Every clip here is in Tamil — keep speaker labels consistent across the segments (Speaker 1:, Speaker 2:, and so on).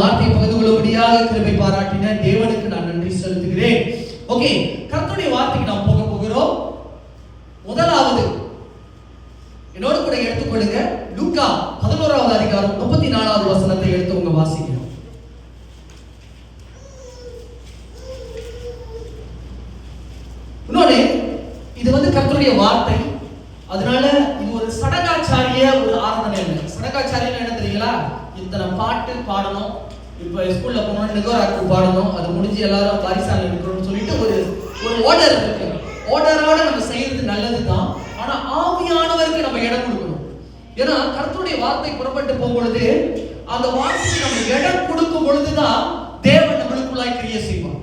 Speaker 1: வார்த்தையை பகிர்ந்து கொள்ளும்படியாக கிருபை பாராட்டின தேவனுக்கு நான் நன்றி செலுத்துகிறேன். ஓகே, கர்த்தருடைய வார்த்தைக்கு நாம் போக போகிறோம். முதலாவது என்னோடு கூட எடுத்துக்கொள்ளுங்க. லூக்கா 11வது அதிகாரம் 34வது வசனத்தை எடுத்து உங்க வாசிக்கிறோம். இன்னொரு இது கர்த்தருடைய வார்த்தை, அதனால இது ஒரு சடங்காச்சாரிய ஒரு ஆராதனை இல்லை. சடங்காச்சாரியம் என்ன தெரியுங்களா? இத்தனை பாட்டு பாடணும், இப்ப ஸ்கூல்ல போனோம் நிகோராக்கு பாடணும், அது முடிஞ்சு எல்லாரும் பாரிசால நிற்கணும்னு சொல்லிட்டு ஒரு ஆர்டர் இருக்கு. ஆர்டரோட நம்ம செய்யறது நல்லதுதான், ஆனா ஆவியானவருக்கு நம்ம இடம் கொடுக்கணும். ஏன்னா கர்த்தருடைய வார்த்தை புறப்பட்டு போகும் பொழுது அந்த வார்த்தைக்கு நம்ம இடம் கொடுக்கும் பொழுதுதான் தேவன் நம்மளுக்குள்ளாய் கிரியை செய்வான்.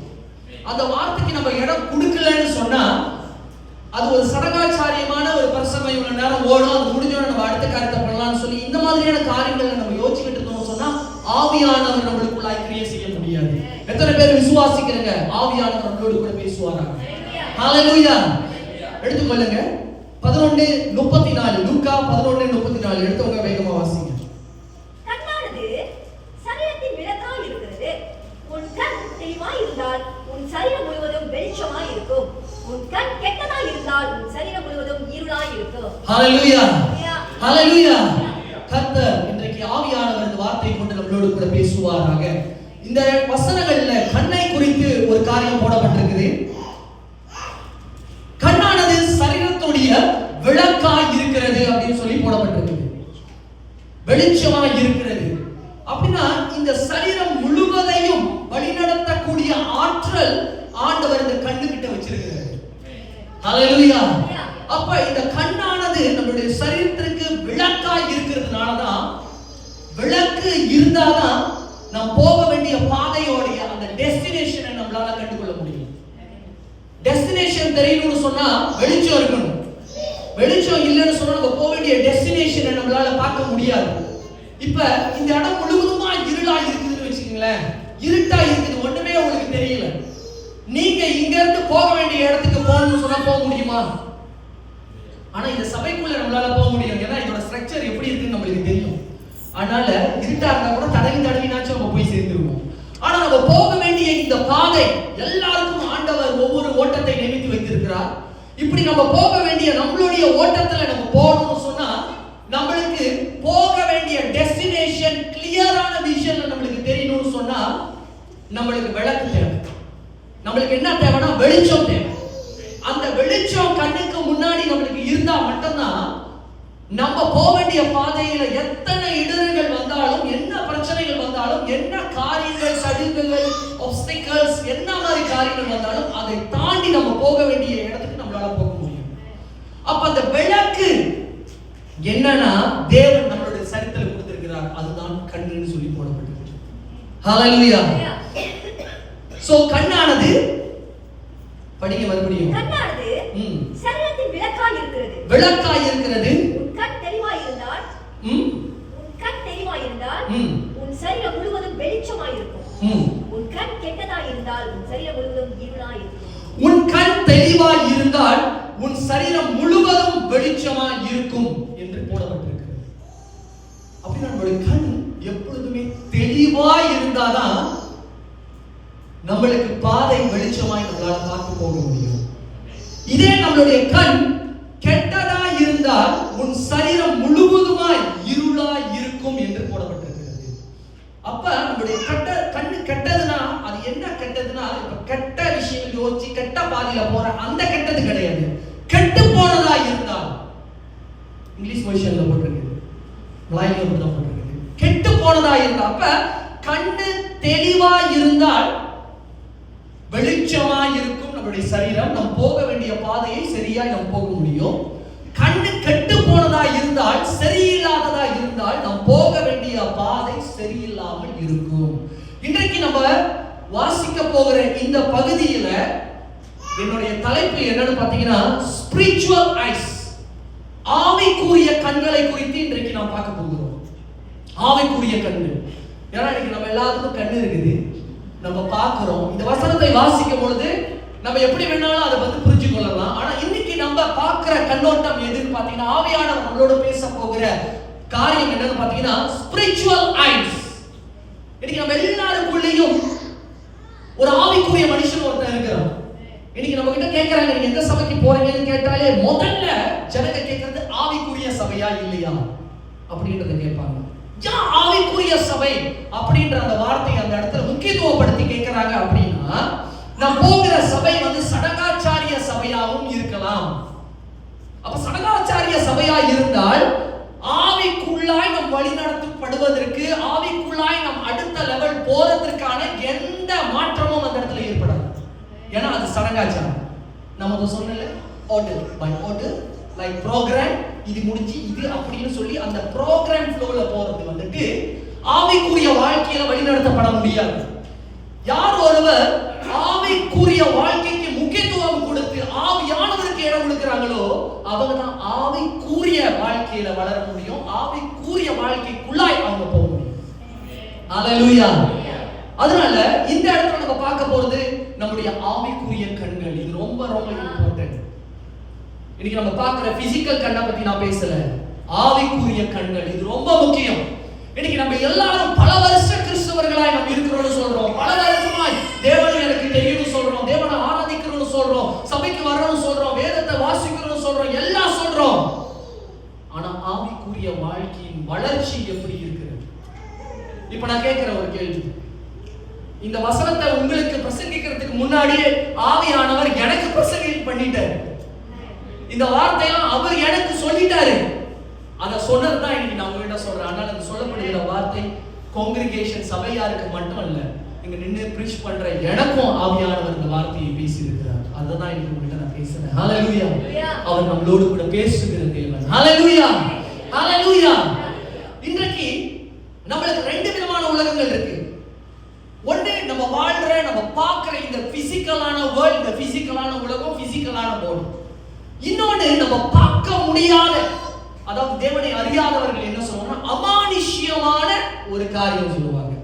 Speaker 1: அந்த வார்த்தைக்கு நம்ம இடம் கொடுக்கலன்னு சொன்னா அது ஒரு சடங்காச்சாரியமான ஒரு பிரசங்கம், இவ்வளவு நேரம் ஓடும், அது முடிஞ்சோட நம்ம அடுத்த காரியத்தை பண்ணலாம்னு சொல்லி இந்த மாதிரியான காரியங்களை நம்ம யோசிச்சுக்கிட்டு இருந்தோம் சொன்னா ஆவியானவர் நம்மளுக்குள்ளாய் கிரியை செய்ய முடியாது. எத்தனை பேர் விசுவாசிக்கிறீங்க ஆவியானவர் நம்மளோடு கூட பேசுவாராங்க? ஹalleluya. எடுத்துக்கொள்ளுங்க 11:34 லூக்கா 11:34 எடுத்தவங்க வேகமா வாசிங்க.
Speaker 2: கண்ணானது சரீரத்தின் விளக்காய் இருக்கிறது. உன் கண் தெளிவாய் இருந்தால் உன் சரீரம் முழுவதும் வெளிச்சமாய் இருக்கும். உன் கண் கெட்டதாய் இருந்தால் உன் சரீரம் முழுவதும் இருளாய் இருக்கும்.
Speaker 1: ஹalleluya. ஹalleluya. கர்த்தர் இன்றைக்கு ஆவியானவர் இந்த வார்த்தை கொண்டு நம்மளோடு கூட பேசுவாராக. இந்த வசனங்கள்ல கண்ணை குறித்து ஒரு காரியம் போடப்பட்டிருக்குது. கண்ணானது சரீரத்துடைய விளக்காய் இருக்கிறது அப்படின்னு சொல்லி போடப்பட்டிருக்குது. வெளிச்சமாய் இருக்கிறது அப்படின்னா இந்த சரீரம் முழுவதையும் வழிநடத்தக்கூடிய ஆற்றல் ஆண்டவர் இந்த கண்ணு கிட்ட வச்சிருக்கிறார். ஹalleluya. அப்ப இந்த கண்ணானது நம்மளுடைய சரீரத்திற்கு விளக்காய் இருக்கிறதுனாலதான், விளக்கு இருந்தாதான் நாம் போக வேண்டிய பாதையோடைய அந்த டெஸ்டினேஷனை நம்மளால கண்டுகொள்ள முடியும். டெஸ்டினேஷன் தெரியணும்னு சொன்னா வெளிச்சம் இருக்கணும். வெளிச்சம் இல்லைன்னு சொன்னா நம்ம போக வேண்டிய டெஸ்டினேஷனை நம்மளால பார்க்க முடியாது. இப்ப இந்த இடம் முழுவதுமா இருளா இருக்குதுன்னு வச்சுக்கீங்களேன், இருட்டா இருக்குது, ஒண்ணுமே உங்களுக்கு தெரியல. நீங்க இங்க இருந்து போக வேண்டிய இடத்துக்கு போகணும்னு சொன்னா போக முடியுமா? ஆனா இந்த சபைக்குள்ள நம்மளால போக முடியும். ஏன்னா இதோட ஸ்ட்ரக்சர் எப்படி இருக்குன்னு நம்மளுக்கு தெரியும். அதனால இருட்டா இருந்தா கூட தடவினாச்சும் நம்ம போய் சேர்ந்துருவோம். ஆனா நம்ம போக வேண்டிய இந்த பாதை எல்லாருக்கும் ஆண்டவர் ஒவ்வொரு ஓட்டத்தை நியமித்து வைத்திருக்கிறார். இப்படி நம்ம போக வேண்டிய நம்மளுடைய ஓட்டத்துல நம்ம போகணும்னு சொன்னா நம்மளுக்கு போக வேண்டிய டெஸ்டினேஷன் கிளியரான விஷன்ல நம்மளுக்கு தெரியணும்னு சொன்னா நம்மளுக்கு விளக்கு தேவை. நம்மளுக்கு என்ன தேவைன்னா வெளிச்சம் தேவை. அந்த வெளிச்சம் கண்ணுக்கு முன்னாடி நம்மளுக்கு இருந்தா மட்டும்தான் நம்ம போக வேண்டிய பாதையில எத்தனை இடர்கள் வந்தாலும், என்ன பிரச்சனைகள் வந்தாலும், என்ன காரியங்கள், சடுகுகள், obstacles, என்ன மாதிரி காரியங்கள் வந்தாலும் அதை தாண்டி நம்ம போக வேண்டிய இடத்துக்கு நம்மளால போக முடியும். அப்ப அந்த விளக்கு என்னன்னா தேவன் நம்மளுடைய சரித்திரத்தில் கொடுத்திருக்கிறார், அதுதான் கண்ணுன்னு சொல்லி போடப்பட்டிருக்கு. ஹalleluya. சோ கண்ணானது படிங்க மறுபடியும்.
Speaker 2: கண்ணானது சரீரத்தின் விளக்காய் இருக்கிறது.
Speaker 1: விளக்காய் இருக்கிறது.
Speaker 2: உன் கண் தெளிவாய் இருந்தால் உன் சரீரம் முழுவதும் வெளிச்சமாய் இருக்கும். உன் கண் கெட்டதாய் இருந்தால் உன் சரீரம் முழுவதும் இருளாய் இருக்கும்.
Speaker 1: உன் கண் தெளிவாய் இருந்தால் உன் சரீரம் முழுவதும் வெளிச்சமாய் இருக்கும் என்று போடப்பட்டிருக்கிறது. அப்படி நம்மளுடைய கண் எப்பொழுதுமே தெளிவாய் இருந்தாதான் நம்மளுக்கு பாதை வெளிச்சமாய் நம்மளால பார்த்து போக முடியும். இதே நம்மளுடைய கண் கெட்டதா இருந்தால் உன் சரீரம் முழுவதுமாய் இருளாய் இருக்கும் என்று போடப்பட்டிருக்கிறது. அப்ப நம்மளுடைய கண்ணு கெட்டதுன்னா அது என்ன கெட்டதுன்னா, இப்ப கெட்ட விஷயங்கள் யோசிச்சு கெட்ட பாதையில போற அந்த கெட்டது கிடையாது. கெட்டு போனதா இருந்தால், இங்கிலீஷ் வெர்ஷன்ல போட்டிருக்குது, மலையாளத்துல போட்டிருக்குது, கெட்டு போனதா இருந்தா. அப்ப கண்ணு தெளிவா இருந்தால் வெளிச்சமா இருக்கும் நம்முடைய சரீரம், நாம் போக வேண்டிய பாதையை சரியாய் நாம் போக முடியும். கண்ணு கெட்டு போனதா இருந்தால், சரியில்லாததா இருந்தால் நாம் போக வேண்டிய பாதை சரியில்லாமல் இருக்கும். இன்றைக்கு நம்ம வாசிக்க போகிற இந்த பகுதியில என்னுடைய தலைப்பு என்னன்னு பாத்தீங்கன்னா ஸ்பிரிச்சுவல் ஐஸ், ஆவிக்குரிய கண்களை குறித்து இன்றைக்கு நாம் பார்க்க போகிறோம். ஆவிக்குரிய கண்கள். ஏன்னா இன்னைக்கு நம்ம எல்லாருக்கும் கண்ணு இருக்குது, நம்ம பார்க்கிறோம். இந்த வசனத்தை வாசிக்கும் பொழுது நம்ம எப்படி வேணாலும் அதை புரிஞ்சு கொள்ளலாம். ஆனா இன்னைக்கு நம்ம பார்க்கிற கண்ணோட்டம் எதுன்னு பாத்தீங்கன்னா, ஆவியானவர் நம்மளோட பேச போகிற காரியம் என்னன்னு பாத்தீங்கன்னா ஸ்பிரிச்சுவல் ஐஸ், இன்னைக்கு நம்ம எல்லாருக்குள்ளேயும் ஒரு ஆவிக்குரிய மனுஷன் ஒருத்தன் இருக்கிறான். இன்னைக்கு நம்ம கிட்ட கேட்கறாங்க, நீங்க எந்த சபைக்கு போறீங்கன்னு கேட்டாலே முதல்ல ஜனங்க கேட்கறது ஆவிக்குரிய சபையா இல்லையா அப்படின்றத கேட்பாங்க. ஏன் ஆவிக்குரிய சபை அப்படின்ற அந்த வார்த்தையை அந்த இடத்துல முக்கியத்துவப்படுத்தி கேட்கறாங்க அப்படின்னா, நான் போகிற சபை சடங்காச்சாரிய சபையாகவும் இருக்கலாம். அப்ப சடங்காச்சாரிய சபையா இருந்தால் ஆவிக்குள்ளாய் நம் வழிநடத்தப்படுவதற்கு, ஆவிக்குள்ளாய் நம் அடுத்த லெவல் போறதற்கான எந்த மாற்றமும் அந்த இடத்துல ஏற்படாது. ஏன்னா அது சடங்காச்சாரம். நம்ம சொன்னல order by order, like program, இது முடிஞ்சு இது அப்படின்னு சொல்லி அந்த ப்ரோக்ராம் ஃப்ளோல போறது ஆவிக்குரிய வாழ்க்கையில வழிநடத்தப்பட முடியாது. யார் ஒருவர் ஆவிக்குரிய வாழ்க்கைக்கு முக்கியத்துவம் கொடுத்து ஆவியானவருக்கு இடம் கொடுக்கிறாங்களோ அவங்க தான் ஆவிக்குரிய வாழ்க்கையில வளர முடியும், ஆவிக்குரிய வாழ்க்கைக்குள்ளாய் அவங்க போக முடியும். ஹல்லேலூயா. அதனால இந்த இடத்துல நம்ம பார்க்க போறது நம்முடைய ஆவிக்குரிய கண்கள். இது ரொம்ப ரொம்ப இம்பார்ட்டன்ட். இன்னைக்கு நம்ம பார்க்கிற பிசிக்கல் கண்ணை பத்தி நான் பேசல, ஆவிக்குரிய கண்கள் இது ரொம்ப முக்கியம். இன்னைக்கு நம்ம எல்லாரும் பல வருஷ கிறிஸ்தவர்களாய் நம்ம இருக்கிறோம்னு சொல்றோம், பல வருஷமாய் தேவனை எனக்கு தெரியும்னு சொல்றோம், தேவனை ஆராதிக்கிறோம்னு சொல்றோம், சபைக்கு வரணும்னு சொல்றோம், வேதத்தை வாசிக்கிறோம்னு சொல்றோம், எல்லாம் சொல்றோம். ஆனா ஆவிக்குரிய வாழ்க்கையின் வளர்ச்சி எப்படி இருக்கிறது? இப்ப நான் கேட்கிற ஒரு கேள்வி, இந்த வசனத்தை உங்களுக்கு பிரசங்கிக்கிறதுக்கு முன்னாடியே ஆவியானவர் எனக்கு பிரசங்கம் பண்ணிட்டாரு. இந்த வார்த்தையெல்லாம் அவர் எனக்கு சொல்லிட்டாரு. அதை சொன்னதுதான் இன்னைக்கு நான் உங்ககிட்ட சொல்றேன். அதனால அந்த சொல்லப்படுகிற வார்த்தை காங்கிரிகேஷன் சபையாருக்கு மட்டும் இல்ல, இங்க நின்று பிரீச் பண்ற எனக்கும் ஆவியானவர் இந்த வார்த்தையை பேசி இருக்கிறார். அதுதான் இன்னைக்கு உங்ககிட்ட நான் பேசுறேன். ஹல்லேலூயா. அவர் நம்மளோடு கூட பேசுகிற தேவன். ஹல்லேலூயா. ஹல்லேலூயா. இன்றைக்கு நம்மளுக்கு ரெண்டு விதமான உலகங்கள் இருக்கு. ஒண்ணு நம்ம வாழ்ற, நம்ம பார்க்கிற இந்த பிசிக்கலான வேர்ல்ட், இந்த பிசிக்கலான உலகம், பிசிக்கலான போர்டு. இன்னொன்னு நம்ம பார்க்க முடியாத, அதாவது தேவனை அறியாதவர்கள் என்ன சொல்லுவாங்க, அமானுஷ்யமான ஒரு காரியம் சொல்லுவாங்க.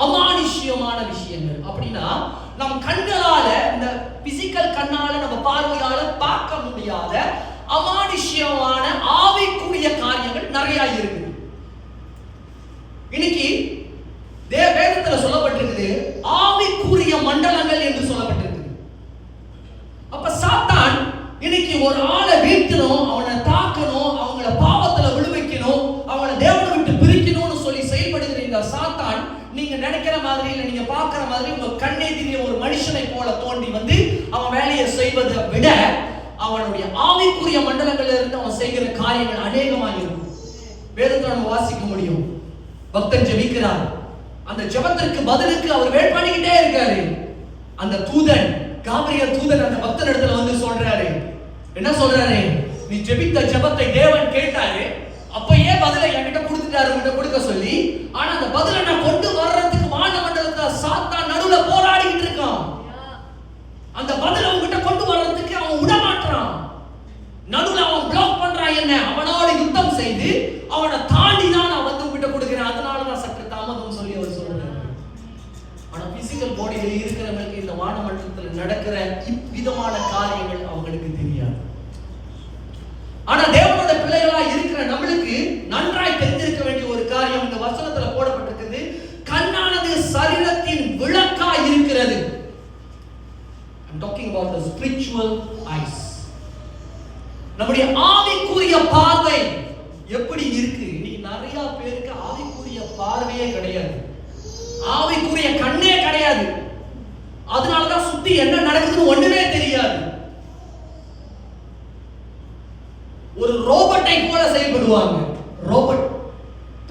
Speaker 1: அமானுஷ்யமான விஷயங்கள் அப்படின்னா நம் கண்களால, இந்த பிசிக்கல் கண்ணால நம்ம பார்வையால பார்க்க முடியாத அமானுஷ்யமான ஆவிக்குரிய காரியங்கள் நிறைய இருக்குது. இன்னைக்கு வேதத்துல சொல்லப்பட்டிருக்குது ஆவிக்குரிய மண்டலங்கள் என்று சொல்லப்பட்டிருக்கு. அப்ப சாத்தான் இன்னைக்கு ஒரு ஆளை வீழ்த்தணும், அவனை தாக்கணும், அவங்கள பாவத்துல விழுவைக்கணும், அவங்கள தேவனை விட்டு பிரிக்கணும்னு சொல்லி செயல்படுகிற இந்த சாத்தான் நீங்க நினைக்கிற மாதிரி இல்ல, நீங்க பார்க்கிற மாதிரி உங்க கண்ணெதிரே ஒரு மனுஷனை போல தோண்டி அவன் வேலையை செய்வதை விட அவனுடைய ஆவிக்குரிய மண்டலங்கள்ல இருந்து அவன் செய்கிற காரியங்கள் அநேகமாக இருக்கும். வேதத்தை நம்ம வாசிக்க முடியும். பக்தன் ஜெபிக்கிறார், அந்த ஜெபத்திற்கு பதிலுக்கு அவர் வெயிட் பண்ணிக்கிட்டே இருக்காரு. அந்த தூதன், காபிரியல் தூதன் அந்த பக்தன் இடத்துல சொல்றாரு, என்ன சொல்றாரு, நீ ஜெபித்த ஜெபத்தை தேவன் கேட்டாரு, அப்பயே பதிலை என்கிட்ட கொடுத்துட்டாரு, உன்கிட்ட கொடுக்க சொல்லி. ஆனா அந்த பதிலை நான் கொண்டு வர்றதுக்கு வானமண்டலத்துல சாத்தான் நடுவுல போராடிட்டு இருக்கான். அந்த பதிலை உன்கிட்ட கொண்டு வர்றதுக்கு அவன் விட மாட்டான், நடுவுல அவன் பிளாக் பண்றான். என்ன, அவனோட யுத்தம் செய்து அவனை தாண்டி தான் நான் உன்கிட்ட கொடுக்கிறேன், அதனாலதான் சற்று தாமதம் சொல்லி அவர் சொல்றாரு. ஆனா பிசிக்கல் பாடியில இருக்கிறவங்களுக்கு இந்த வானமண்டலத்தில் நடக்கிற இவ்விதமான காரியங்கள் அவங்களுக்கு தெரியாது. ஆனா தேவனோட பிள்ளைகளா இருக்கிற நம்மளுக்கு நன்றாய் தெரிஞ்சிருக்க வேண்டிய ஒரு காரியம் இந்த வசனத்துல போடப்பட்டிருக்கிறது. கண்ணானது சரீரத்தின் விளக்காய் இருக்கிறது. I'm talking about the spiritual eyes. நம்முடைய ஆவிக்குரிய பார்வை எப்படி இருக்கு? இன்னைக்கு நிறைய பேருக்கு ஆவிக்குரிய பார்வையே கிடையாது, ஆவிக்குரிய கண்ணே கிடையாது. அதனாலதான் சுத்தி என்ன நடக்குதுன்னு ஒண்ணுமே தெரியாது. ஒரு ரோபோட்டை போல செயல்படுவாங்க. ரோபோட்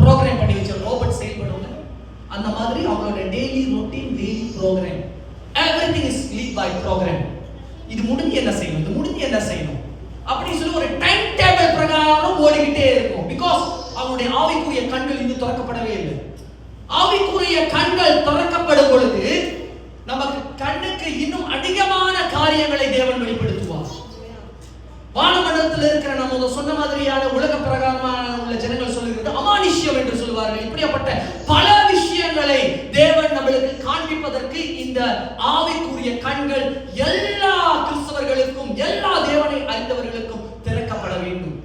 Speaker 1: ப்ரோக்ராம் பண்ணி வச்ச ரோபோட் செயல்படுவாங்க. அந்த மாதிரி அவங்களோட daily routine, daily program, everything is lead by program. இது முடிஞ்சு என்ன செய்யணும், இது முடிஞ்சு என்ன செய்யணும் அப்படி சொல்லி ஒரு டைம் டேபிள் பிரகாரம் ஓடிக்கிட்டே இருக்கும். பிகாஸ் அவங்களுடைய ஆவிக்குரிய கண்கள் இன்னும் திறக்கப்படவே இல்லை. ஆவிக்குரிய கண்கள் திறக்கப்படும் பொழுது நமக்கு கண்ணுக்கு இன்னும் அதிகமான காரியங்களை தேவன் வெளிப்படுத்துவார். வானமண்டலத்தில் இருக்கிற நம்ம சொன்ன மாதிரியான உலக பிரகாரமான உள்ள ஜனங்கள் சொல்லுகிறது அமானுஷ்யம் என்று சொல்வார்கள். இப்படிப்பட்ட பல விஷயங்களை தேவன் நம்மளுக்கு காண்பிப்பதற்கு இந்த ஆவிக்குரிய கண்கள் எல்லா கிறிஸ்தவர்களுக்கும், எல்லா தேவனை அறிந்தவர்களுக்கும் திறக்கப்பட வேண்டும்.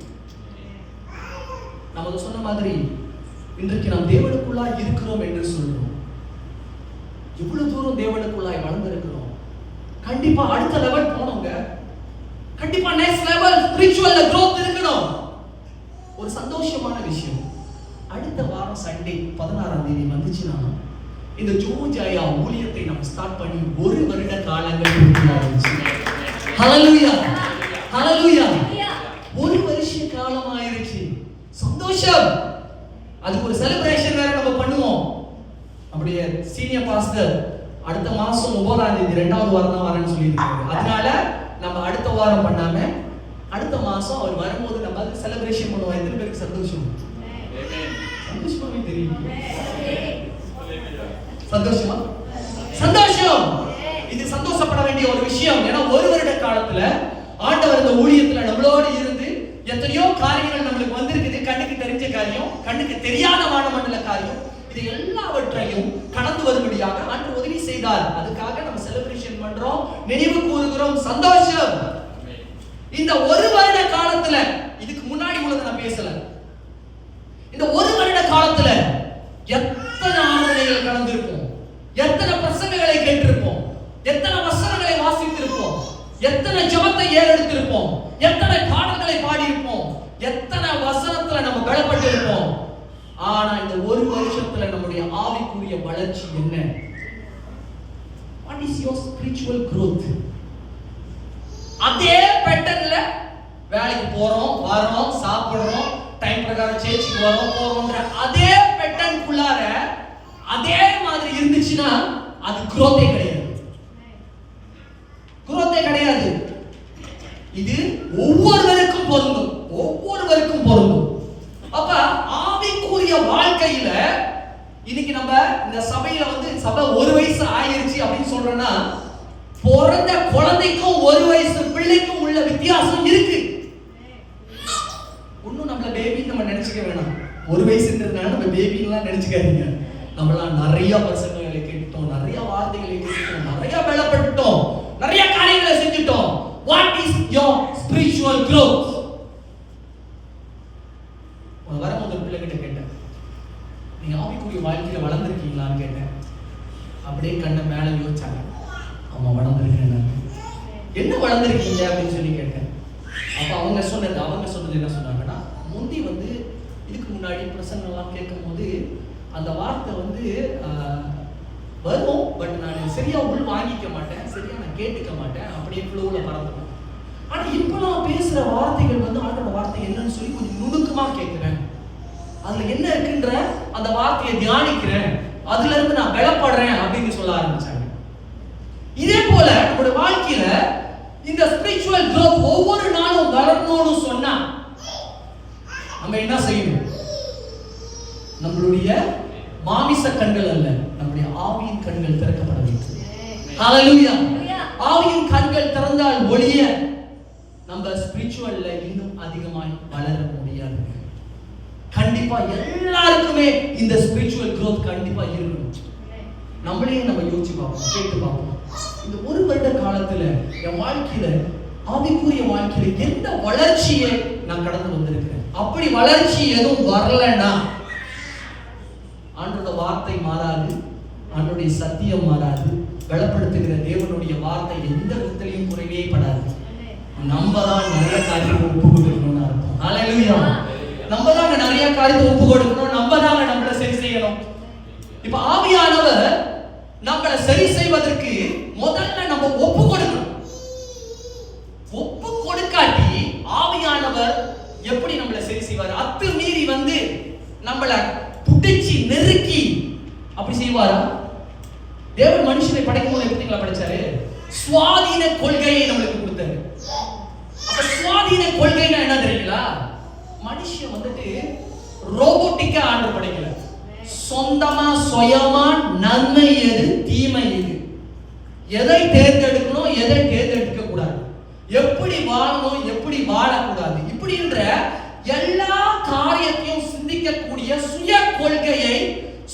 Speaker 1: நம்ம சொன்ன மாதிரி இன்றைக்கு நாம் தேவனுக்குள்ளா இருக்கிறோம் என்று சொல்றோம். இவ்வளவு தூரம் தேவனுக்குள்ளாய் வளர்ந்திருக்கிறோம். கண்டிப்பா அடுத்த லெவல் போனோங்க. கண்டிப்பா நெக்ஸ்ட் லெவல் ஸ்பிரிச்சுவல் growth இருக்கணும். ஒரு சந்தோஷமான விஷயம், அடுத்த வாரம் சண்டே 16ஆம் தேதி வந்துச்சுன்னா இந்த ஜோஜாயா ஊழியத்தை நம்ம ஸ்டார்ட் பண்ணி 1 வருட காலங்கள் பூர்த்தியாயிருச்சு. ஹalleluya ஹalleluya. 1 வருஷ காலம் ஆயிருச்சு. சந்தோஷம். அதுக்கு ஒரு செலிப்ரேஷன் வேற நம்ம பண்ணுவோம். அப்படியே சீனியர் பாஸ்டர் அடுத்த மாசம் 9ஆம் தேதி 2வது வாரம் தான் வரேன்னு சொல்லியிருக்காரு. அதனால நம்ம அடுத்த வாரம் பண்ணாம அடுத்த மாசம் அவர் வரும்போது நம்ம அதுக்கு செலிப்ரேஷன் பண்ணுவோம். எத்தனை பேருக்கு சந்தோஷம்? சந்தோஷமாவே தெரியும். சந்தோஷமா? சந்தோஷம். இது சந்தோஷப்பட வேண்டிய ஒரு விஷயம். ஏன்னா 1 வருட காலத்துல ஆண்டவர் இந்த ஊழியத்துல நம்மளோடு இருந்து எத்தனையோ காரியங்கள் நம்மளுக்கு வந்திருக்குது. கண்ணுக்கு தெரிஞ்ச காரியம், கண்ணுக்கு தெரியாத வானமண்டல காரியம், இது எல்லாவற்றையும் கடந்து வரும்படியாக ஆண்டவர் உதவி செய்தார். அதுக்காக நம்ம செலிப்ரேஷன் பண்றோம், நினைவு கூறுகிறோம். சந்தோஷம். இந்த 1 வருட காலத்துல, இதுக்கு முன்னாடி உள்ளத நான் பேசல, இந்த 1 வருட காலத்துல எத்தனை ஆராதனைகள் கடந்திருப்போம், எத்தனை பிரசங்கங்களை கேட்டிருப்போம், எத்தனை வசனங்களை வாசித்திருப்போம், எத்தனை ஜெபத்தை ஏறெடுத்திருப்போம், எத்தனை பாடல்களை பாடியிருப்போம், எத்தனை வசனத்துல நம்ம பலப்பட்டு இருப்போம். ஆனா இந்த 1 வருஷத்துல நம்முடைய ஆவிக்குரிய வளர்ச்சி என்ன? What is your spiritual growth? அதே பேட்டர்ன்ல வேலைக்கு போறோம், வரோம், சாப்பிடுறோம், டைம் பிரகாரம் சேர்ச்சிக்கு வரோம், போறோம்ன்ற அதே பேட்டர்னுக்குள்ளார அதே மாதிரி இருந்துச்சுன்னா அது growth-ஏ கிடையாது. growth-ஏ கிடையாது. இது ஒவ்வொருவருக்கும் பொருந்தும், ஒவ்வொருவருக்கும் பொருந்தும். அப்ப ஆவிக்குரிய வாழ்க்கையில இன்னைக்கு நம்ம இந்த சபையில சபை 1 வயசு ஆயிருச்சு அப்படின்னு சொல்றோம்னா, பிறந்த குழந்தைக்கும் 1 வயசு பிள்ளைக்கும் உள்ள வித்தியாசம் இருக்கு. இன்னும் நம்மள பேபி நம்ம நினைச்சுக்க வேணாம். 1 வயசுன்றதுனால நம்ம பேபின்லாம் நினைச்சுக்காதீங்க. நம்மளாம் நிறைய பிரசங்கங்களை கேட்டோம், நிறைய வார்த்தைகளை கேட்டோம், நிறைய பலப்பட்டுட்டோம், நிறைய காரியங்களை செஞ்சுட்டோம். What is your spiritual growth? வரும்போது ஒரு பிள்ளைகிட்ட கேட்டேன், நீங்க ஆவிக்குரிய வாழ்க்கையில வளர்ந்துருக்கீங்களான்னு கேட்டேன். அப்படியே கண்ணை மேல யோசிச்சாங்க. ஆமா வளர்ந்துருக்கேன். என்ன வளர்ந்துருக்கீங்க அப்படின்னு சொல்லி கேட்டேன். அப்ப அவங்க சொன்னது என்ன சொன்னாங்கன்னா, முந்தி இதுக்கு முன்னாடி பிரசங்கெல்லாம் கேட்கும் போது அந்த வார்த்தை வரும், பட் நான் சரியா உள் வாங்கிக்க மாட்டேன், சரியா நான் கேட்டுக்க மாட்டேன், அப்படியே ஃப்ளோல பறந்துடும். ஆனா இப்ப நான் பேசுற வார்த்தைகள் ஆண்டோட வார்த்தை என்னன்னு சொல்லி கொஞ்சம் நுணுக்கமா கேட்கிறேன், அதுல என்ன இருக்குன்ற அந்த வார்த்தையை தியானிக்கிறேன், அதுல இருந்து நான் பலப்படுறேன் அப்படின்னு சொல்ல ஆரம்பிச்சாங்க. இதே போல நம்முடைய வாழ்க்கையில இந்த ஸ்பிரிச்சுவல் growth ஒவ்வொரு நாளும் வளரணும்னு சொன்னா நம்ம என்ன செய்யணும்? நம்மளுடைய மாமிச கண்கள் அல்ல, நம்முடைய ஆவியின் கண்கள் திறக்கப்பட வேண்டும். ஹalleluya. ஆவியின் கண்கள் திறந்தால் ஒளிய நம்ம ஸ்பிரிச்சுவல்ல இன்னும் அதிகமாய் வளர முடியாது. கண்டிப்பா எல்லாருக்குமே இந்த ஸ்பிரிச்சுவல் growth கண்டிப்பா இருக்கணும். நம்மளையும் நம்ம யோசிச்சு பார்ப்போம், கேட்டு பார்ப்போம். இந்த 1 வருட காலத்துல என் வாழ்க்கையில ஆவிக்குரிய வாழ்க்கையில எந்த வளர்ச்சியை நான் கடந்து வந்திருக்கிறேன்? அப்படி வளர்ச்சி எதுவும் வரலன்னா ஆண்டோட வார்த்தை மாறாது, ஆண்டோடைய சத்தியம் மாறாது, பலப்படுத்துகிற தேவனுடைய வார்த்தை எந்த விதத்திலையும் குறைவே படாது. நம்ம தான் நிறைய காரியத்தை ஒப்பு கொடுக்கணும்னு அர்த்தம். ஹalleluya. நம்ம தான் நிறைய காரியத்தை ஒப்பு கொடுக்கணும், நம்ம தான் நம்மள சரி செய்யணும். இப்ப ஆவியானவர் நம்மள சரி செய்வதற்கு முதல்ல நம்ம ஒப்பு கொடுக்கணும். ஒப்பு கொடுக்காட்டி ஆவியானவர் எப்படி நம்மள சரி செய்வார்? அத்துமீறி நம்மள புடிச்சி நெருக்கி அப்படி செய்வாரா? தேவன் மனுஷனை படைக்கும் போது எப்படி படைச்சாரு? சுவாதீன கொள்கையை நம்மளுக்கு கொடுத்தாரு. அப்ப சுவாதீன கொள்கைனா என்ன தெரியுங்களா? மனுஷன் ரோபோட்டிக்கா ஆண்டவர் படைக்கல. சொந்தமா சுயமா நன்மை எது தீமை எது, எதை தேர்ந்தெடுக்கணும் எதை தேர்ந்தெடுக்க கூடாது, எப்படி வாழணும் எப்படி வாழக்கூடாது, இப்படின்ற எல்லா காரியத்தையும் சிந்திக்கக்கூடிய சுய கொள்கையை,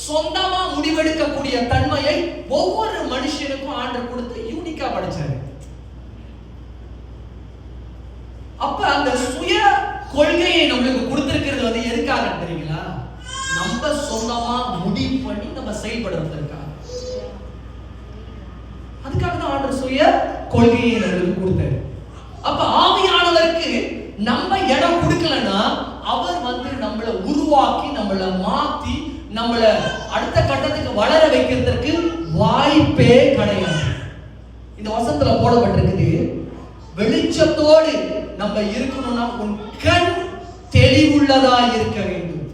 Speaker 1: சொந்தமா முடிவெடுக்கக்கூடிய தன்மையை ஒவ்வொரு மனுஷனுக்கும் ஆண்டவர் கொடுத்து யூனிக்கா படைச்சாரு. அப்ப அந்த சுய கொள்கையை நம்மளுக்கு கொடுத்திருக்கிறது எதுக்காக தெரியுங்களா? நம்ம சொந்தமா முடிவு பண்ணி நம்ம செயல்படுறதுக்காக. இருக்கக்கூடிய கொள்கையை நம்மளுக்கு கொடுத்தாரு. அப்ப ஆவியானவருக்கு நம்ம இடம் கொடுக்கலன்னா அவர் நம்மளை உருவாக்கி நம்மளை மாத்தி நம்மளை அடுத்த கட்டத்துக்கு வளர வைக்கிறதுக்கு வாய்ப்பே கிடையாது. இந்த வசனத்துல போடப்பட்டிருக்குது, வெளிச்சத்தோடு நம்ம இருக்கணும்னா உன் கண் தெளிவுள்ளதா இருக்க வேண்டும்.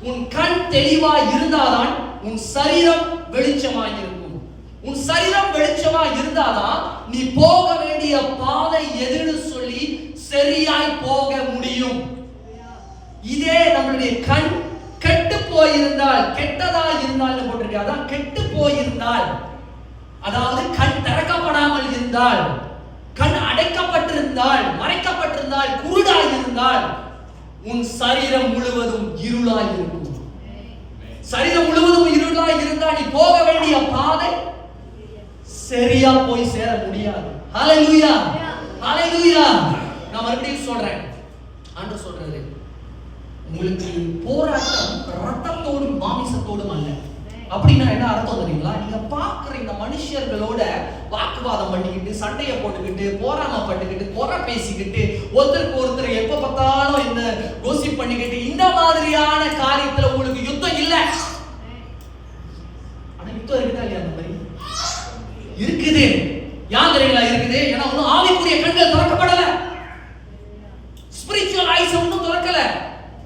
Speaker 1: உன் கண் தெளிவா இருந்தாதான் உன் சரீரம் வெளிச்சமா இருக்கும். உன் சரீரம் வெளிச்சமா இருந்தாதான் நீ போக வேண்டிய பாதை எதுன்னு சொல்லி சரியாய் போக முடியும். இதே நம்மளுடைய கண் கெட்டு போயிருந்தால், கெட்டதா இருந்தால் போட்டிருக்கு, அதான் கெட்டு போயிருந்தால், அதாவது கண் திறக்கப்படாமல் இருந்தால், கண் அடைக்கப்பட்டிருந்தால், மறைக்கப்பட்டிருந்தால், குருடாய் இருந்தால் உன் சரீரம் முழுவதும் இருளாய் இருக்கும். சரீரம் முழுவதும் இருளாய் இருந்தால் நீ போக வேண்டிய பாதை சரியா போய் சேர முடியாது. ஹல்லேலூயா, ஹல்லேலூயா. நான் மறுபடியும் சொல்றேன், ஆண்டவர் சொல்றது, உங்களுக்கு போராட்டம் ரத்தத்தோடும் மாமிசத்தோடும் அல்ல. அப்படின்னா என்ன அர்த்தம் தெரியுங்களா? நீங்க பாக்குற இந்த மனுஷர்களோட வாக்குவாதம் பண்ணிக்கிட்டு, சண்டையை போட்டுக்கிட்டு, போராமப்பட்டுக்கிட்டு, குறை பேசிக்கிட்டு, ஒருத்தருக்கு ஒருத்தர் எப்ப பார்த்தாலும் இந்த கோசிப் பண்ணிக்கிட்டு, இந்த மாதிரியான காரியத்துல உங்களுக்கு யுத்தம் இல்ல. ஆனா யுத்தம் இருக்குதா இல்லையா? அந்த மாதிரி இருக்குது. ஏன் தெரியுங்களா இருக்குது? ஏன்னா இன்னும் ஆவிக்குரிய கண்கள் திறக்கப்படல. ஸ்பிரிச்சுவல் ஐஸ் இன்னும் திறக்கல.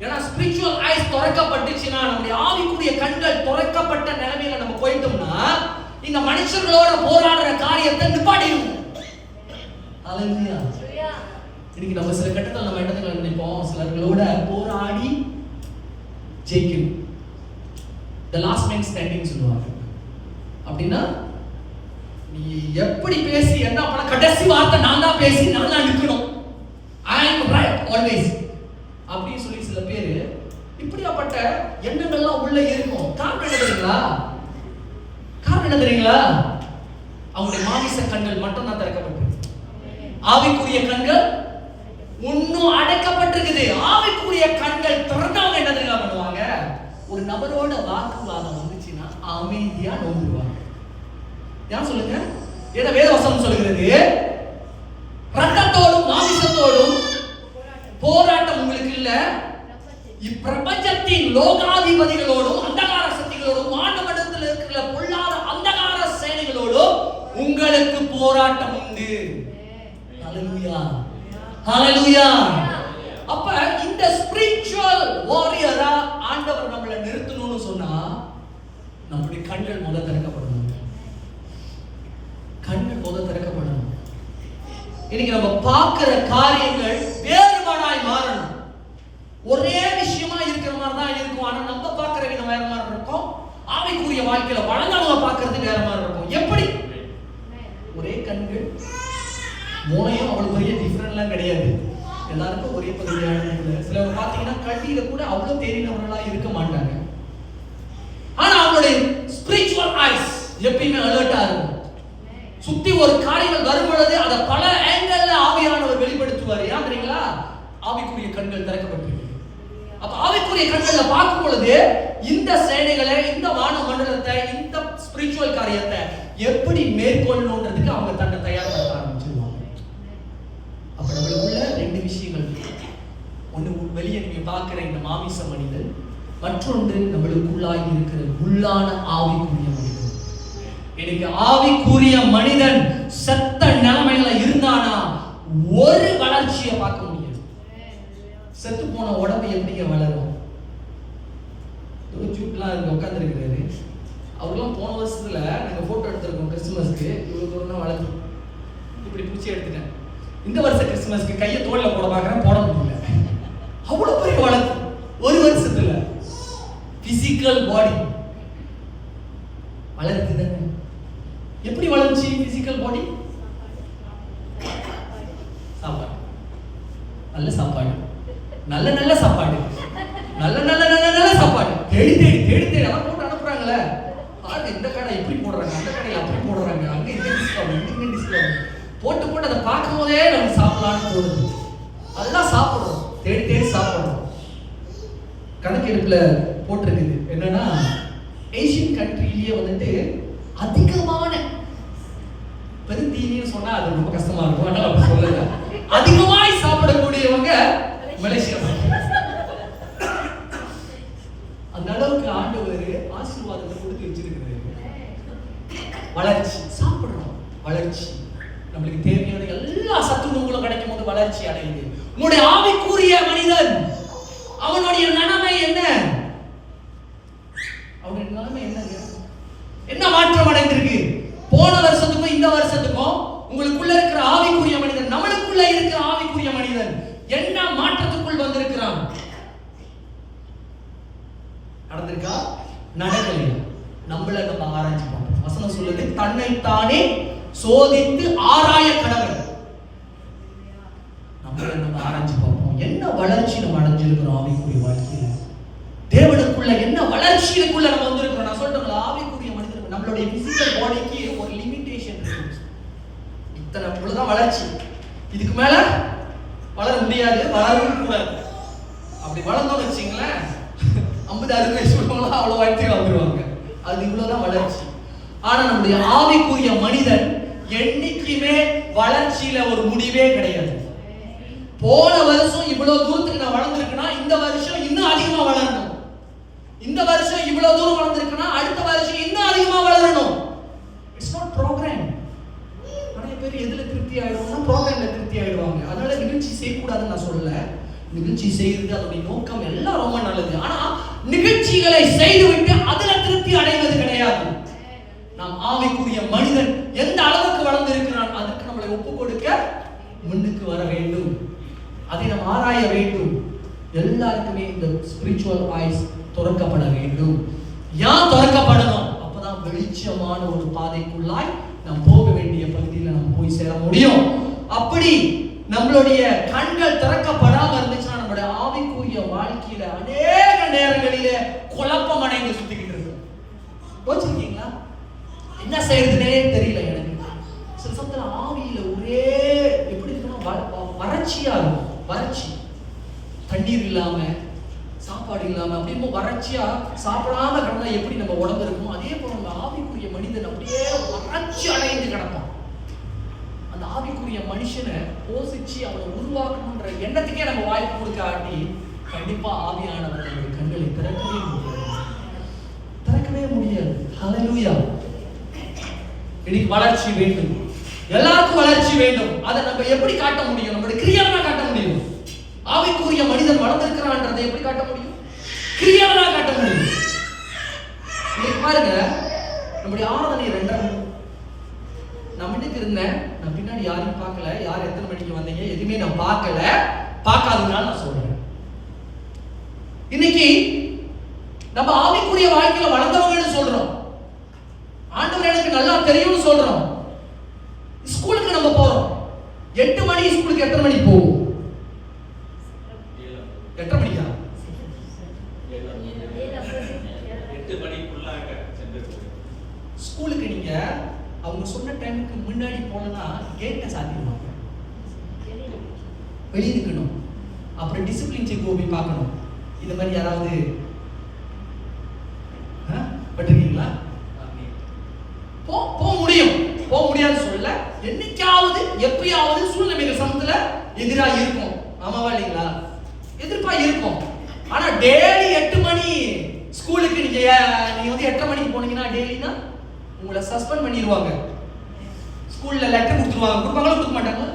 Speaker 1: ஏன்னா ஸ்பிரிச்சுவல் ஐஸ் திறக்கப்பட்டுச்சுன்னா, நம்முடைய ஆவிக்குரிய கண்கள் திறக்கப்பட்ட நிலைமையில நம்ம போயிட்டோம்னா இந்த மனுஷர்களோட போராடுற காரியத்தை நிப்பாட்டிடுவோம். ஹல்லேலூயா. இன்னைக்கு நம்ம சில கட்டத்துல நம்ம இடத்துல நினைப்போம், சிலர்களோட போராடி ஜெயிக்கணும். the last man standing சொல்லுவாங்க. அப்படின்னா நீ எப்படி பேசி என்ன பண்ண, கடைசி வார்த்தை நான் தான் பேசி நான் தான் நிக்கணும், I am right always அப்படி சொல்லி சில பேர் இப்படியாப்பட்ட எண்ணங்கள்லாம் உள்ள இருக்கும். காரணம் என்ன தெரியுங்களா? காரணம் என்ன தெரியுங்களா? அவங்களுடைய மாமிச கண்கள் மட்டும் தான் திறக்கப்பட்டிருக்கு. ஆவிக்குரிய கண்கள் இன்னும் அடைக்கப்பட்டிருக்குது. ஆவிக்குரிய கண்கள் திறந்தவங்க என்ன தெரியுமா பண்ணுவாங்க? ஒரு நபரோட வாக்குவாதம் வந்துச்சுன்னா அமைதியா நோந்துருவாங்க. ஏன் சொல்லுங்க? ஏன்னா வேதவசனம் சொல்லுகிறது, ரத்தத்தோடும் மாமிசத்தோடும் போராட்டம் உங்களுக்கு இல்ல, இப்பிரபஞ்சத்தின் லோகாதிபதிகளோடும் அந்தகார சக்திகளோடும் வானமண்டலத்தில் இருக்கிற பொல்லாத அந்தகார சேனைகளோடும் உங்களுக்கு போராட்டம் உண்டு. ஹல்லேலூயா, ஹல்லேலூயா. அப்ப இந்த ஸ்பிரிச்சுவல் வாரியரா ஆண்டவர் நம்மளை நிறுத்தணும்னு சொன்னா நம்முடைய கண்கள் முதல் திறக்கப்படணும். கண்கள் முதல் திறக்கப்படணும். இன்னைக்கு நம்ம பார்க்கிற காரியங்கள் வேறுபாடாய் மாறணும். ஒரே விஷயமா இருக்கிற மாதிரி தான் இருக்கும், ஆனா நம்ம பார்க்கிற விதம் வேற மாதிரி இருக்கும். ஆவிக்குரிய வாழ்க்கையில வளர்ந்தவங்க பார்க்கிறது வேற மாதிரி இருக்கும். எப்படி? ஒரே கண்கள், மூளையும் அவ்வளவு பெரிய டிஃபரெண்ட்லாம் கிடையாது. எல்லாருக்கும் ஒரே பகுதியான. சிலவங்க பார்த்தீங்கன்னா கல்வியில கூட அவ்வளவு தெரிந்தவர்களா இருக்க மாட்டாங்க. ஆனா அவங்களுடைய ஸ்பிரிச்சுவல் ஐஸ் எப்பயுமே அலர்ட்டா இருக்கும். சுத்தி ஒரு காரியங்கள் வரும் பொழுது அதை பல ஆங்கிள் ஆவியானவர் வெளிப்படுத்துவார். ஏன் தெரியுங்களா? ஆவிக்குரிய கண்கள் திறக்கப்பட்டிருக்கு. அப்ப ஆவிக்குரிய கண்களை பார்க்கும் பொழுது இந்த சேனைகளை, இந்த வான மண்டலத்தை, இந்த ஸ்பிரிச்சுவல் காரியத்தை எப்படி மேற்கொள்ளணும்ன்றதுக்கு அவங்க தன்னை தயார்படுத்த ஆரம்பிச்சிருவாங்க. அப்ப நம்மளுக்குள்ள ரெண்டு விஷயங்கள், ஒண்ணு வெளியே நீங்க பார்க்கிற இந்த மாமிச மனிதன், மற்றொன்று நம்மளுக்குள்ளாகி இருக்கிற உள்ளான ஆவிக்குரிய மனிதன். எனக்கு ஆவிக்குரிய மனிதன் செத்த நிலைமையில இருந்தானா ஒரு வளர்ச்சியை பார்க்க முடியாது. செத்து போன உடம்பு எப்படிங்க வளரும்? உட்கார்ந்து இருக்கிறாரு, அவரெல்லாம் போன வருஷத்துல நாங்க போட்டோ எடுத்திருக்கோம் கிறிஸ்துமஸ்க்கு. இவ்வளவு தூரம் தான் வளர்ந்து இப்படி பிடிச்சி எடுத்துட்டேன். இந்த வருஷம் கிறிஸ்துமஸ்க்கு கையை தோல்ல போட பார்க்கறேன், போட முடியல. அவ்வளவு பெரிய வளர்ச்சி ஒரு வருஷத்துல. பிசிக்கல் பாடி வளருது. எப்படி வளர்ச்சி பிசிக்கல் பாடி? சாப்பாடு, நல்ல சாப்பாடு, நல்ல நல்ல சாப்பாடு, நல்ல நல்ல நல்ல நல்ல சாப்பாடு தேடி தேடி தேடி தேடி அதான் போட்டு அனுப்புறாங்களே. பாருங்க, இந்த கடை எப்படி போடுறாங்க, அந்த கடையில் அப்படி போடுறாங்க, அங்க இந்த டிஸ்கவுண்ட், இங்க டிஸ்கவுண்ட் போட்டு போட்டு அதை பார்க்கும் போதே நம்ம சாப்பிடலாம்னு தோணுது. அதெல்லாம் சாப்பிடுறோம், தேடி தேடி சாப்பிடுறோம். கணக்கெடுப்புல போட்டிருக்குது என்னன்னா, ஏசியன் கண்ட்ரிலேயே வந்துட்டு அதிகமான பெருந்திய தீனின்னு சொன்னா அது ரொம்ப கஷ்டமா இருக்கும். அதனால அப்படி சொல்லல. அதிகமாய் சாப்பிடக்கூடியவங்க மலேசியா. அந்த அளவுக்கு ஆண்டவர் ஆசீர்வாதத்தை கொடுத்து வச்சிருக்கிறாரு. வளர்ச்சி சாப்பிடுறோம், வளர்ச்சி நம்மளுக்கு தேவையான எல்லா சத்துணவுகளும் கிடைக்கும் போது வளர்ச்சி அடையுது. உங்களுடைய ஆவிக்குரிய மனிதன் அவனுடைய நிலைமை என்ன? அவனுடைய நிலைமை என்னங்க? என்ன மாற்றம் அடைந்திருக்கு? போன வருஷத்துக்கும் இந்த வருஷத்துக்கும் உங்களுக்குள்ள இருக்கிற ஆவிக்குரிய மனிதன், நம்மளுக்குள்ள இருக்கிற ஆவிக்குரிய மனிதன் என்ன மாற்றத்துக்குள் வந்திருக்கிறான்? நடந்திருக்கா? நடக்கலையா? நம்மள நம்ம ஆராய்ச்சி பார்ப்போம். வசனம் சொல்லுது, தன்னைத்தானே சோதித்து ஆராய கடவுள். நம்மள நம்ம ஆராய்ச்சி பார்ப்போம். என்ன வளர்ச்சி நம்ம அடைஞ்சிருக்கிறோம் ஆவிக்குரிய வாழ்க்கையில? தேவனுக்குள்ள என்ன வளர்ச்சிக்குள்ள நம்ம வந்திருக்கிறோம்? நான் சொல்றேன், ஆவிக்குரிய மனிதன் நம்மளுடைய பிசிக்கல் பாடிக்கு ஒரு லிமிட்டேஷன் இருக்கு. இத்தனை இவ்வளவுதான் வளர்ச்சி, இதுக்கு மேல வளர முடியாது, வளரவும் கூடாது. அப்படி வளர்ந்தோம்னு வச்சுங்களேன், 50-60 வயசு உள்ளவங்க அவ்வளவு வாழ்க்கையில வந்துருவாங்க. அது இவ்வளவுதான் வளர்ச்சி. ஆனா நம்முடைய ஆவிக்குரிய மனிதன் என்னைக்குமே வளர்ச்சியில ஒரு முடிவே கிடையாது. போன வருஷம் இவ்வளவு தூரத்துக்கு நான் வளர்ந்திருக்கேன்னா இந்த வருஷம் இன்னும் அதிகமா வளரணும். இந்த வருஷம் இவ்வளவு தூரம் வளர்ந்திருக்கேன்னா அடுத்த வருஷம் இன்னும் அதிகமா வளரணும். It's not program. நிறைய பேர் எதுல திருப்தி ஆயிடுவாங்கன்னா ப்ரோக்ராம்ல திருப்தி ஆயிடுவாங்க. அதனால நிகழ்ச்சி செய்யக்கூடாதுன்னு நான் சொல்லல. நிகழ்ச்சி செய்யறது அதனுடைய நோக்கம் எல்லாம் ரொம்ப நல்லது. ஆனா நிகழ்ச்சிகளை செய்துவிட்டு அதுல திருப்தி அடைவது கிடையாது. நாம் ஆவிக்குரிய மனிதன் எந்த அளவுக்கு வளர்ந்திருக்கிறான் அதுக்கு நம்மளை ஒப்பு கொடுக்க முன்னுக்கு வர வேண்டும். அதை நாம் ஆராய வேண்டும். எல்லாருக்குமே இந்த ஸ்பிரிச்சுவல் ஐஸ் திறக்கப்பட வேண்டும். ஏன் திறக்கப்படணும்? அப்பதான் வெளிச்சமான ஒரு பாதைக்குள்ளாய் நாம் போக வேண்டிய பகுதியில் நாம் போய் சேர முடியும். அப்படி நம்மளுடைய கண்கள் திறக்கப்படாம இருந்துச்சுன்னா நம்மளுடைய ஆவிக்குரிய வாழ்க்கையில அநேக நேரங்களிலே குழப்பம் அடைந்து சுத்திக்கிட்டு இருக்கு. யோசிச்சிருக்கீங்களா? என்ன செய்யறதுனே தெரியல எனக்கு. சில சமயத்துல ஆவியில ஒரே எப்படி இருக்குன்னா வறட்சியா இருக்கும். வறட்சி, தண்ணீர் இல்லாம சாப்பாடு இல்லாம அப்படியே வறட்சியா சாப்பிடாம கிடந்தா எப்படி நம்ம உடம்பு இருக்கும், அதே போல நம்ம ஆவிக்குரிய மனிதன் அப்படியே வறட்சி அடைந்து கிடப்பான். அந்த ஆவிக்குரிய மனுஷனை போசிச்சு அவனை உருவாக்கணும்ன்ற எண்ணத்துக்கே நம்ம வாய்ப்பு கொடுக்காட்டி கண்டிப்பா ஆவியானவர் நம்முடைய கண்களை திறக்கவே முடியாது. திறக்கவே முடியாது. ஹல்லேலூயா. இன்னைக்கு வளர்ச்சி வேண்டும், எல்லாருக்கும் வளர்ச்சி வேண்டும். அதை நம்ம எப்படி காட்ட முடியும்? நம்மளுடைய கிரியாவா காட்ட முடியும். ஆவிக்குரிய மனிதன் வளர்ந்திருக்கிறான்றதை எப்படி காட்ட முடியும்? கிரியாவா காட்ட முடியும். இன்னைக்கு பாருங்க, நம்முடைய ஆராதனை 2:30 நான் இன்னைக்கு இருந்தேன். நான் பின்னாடி யாரையும் பார்க்கல, யார் எத்தனை மணிக்கு வந்தீங்க எதுவுமே நான் பார்க்கல. பார்க்காததுனால நான் சொல்றேன். இன்னைக்கு நம்ம ஆவிக்குரிய வாழ்க்கையில வளர்ந்தவங்கன்னு சொல்றோம். ஆண்டவர் எனக்கு நல்லா தெரியும்னு சொல்றோம். ஸ்கூலுக்கு நம்ம போறோம். 8 மணி ஸ்கூலுக்கு எத்தனை மணிக்கு போகும்? 8:30 மணிக்கா?
Speaker 3: 8 மணிக்குள்ளாக சென்று
Speaker 1: ஸ்கூலுக்கு நீங்க அவங்க சொன்ன டைமுக்கு முன்னாடி போனா கேட்டை சாத்திடுவாங்க. வெளியே நிற்கணும். அப்புறம் டிசிப்ளின் செக் போய் பார்க்கணும். இந்த மாதிரி யாராவது பட்டிருக்கீங்களா? போக முடியும், போக முடியாதுன்னு சொல்ல. என்னைக்காவது எப்பயாவது சூழ்நிலைகள் சமத்துல எதிராக இருக்கும். ஆமாவா இல்லைங்களா? எதிர்ப்பா இருக்கும். ஆனா டெய்லி 8 மணி ஸ்கூலுக்கு நீங்க வந்து 8:30 மணிக்கு போனீங்கன்னா டெய்லினா உங்களை சஸ்பெண்ட் பண்ணிடுவாங்க. ஸ்கூல்ல லெட்டர் கொடுத்துருவாங்க. கொடுப்பாங்களா கொடுக்க மாட்டாங்களா?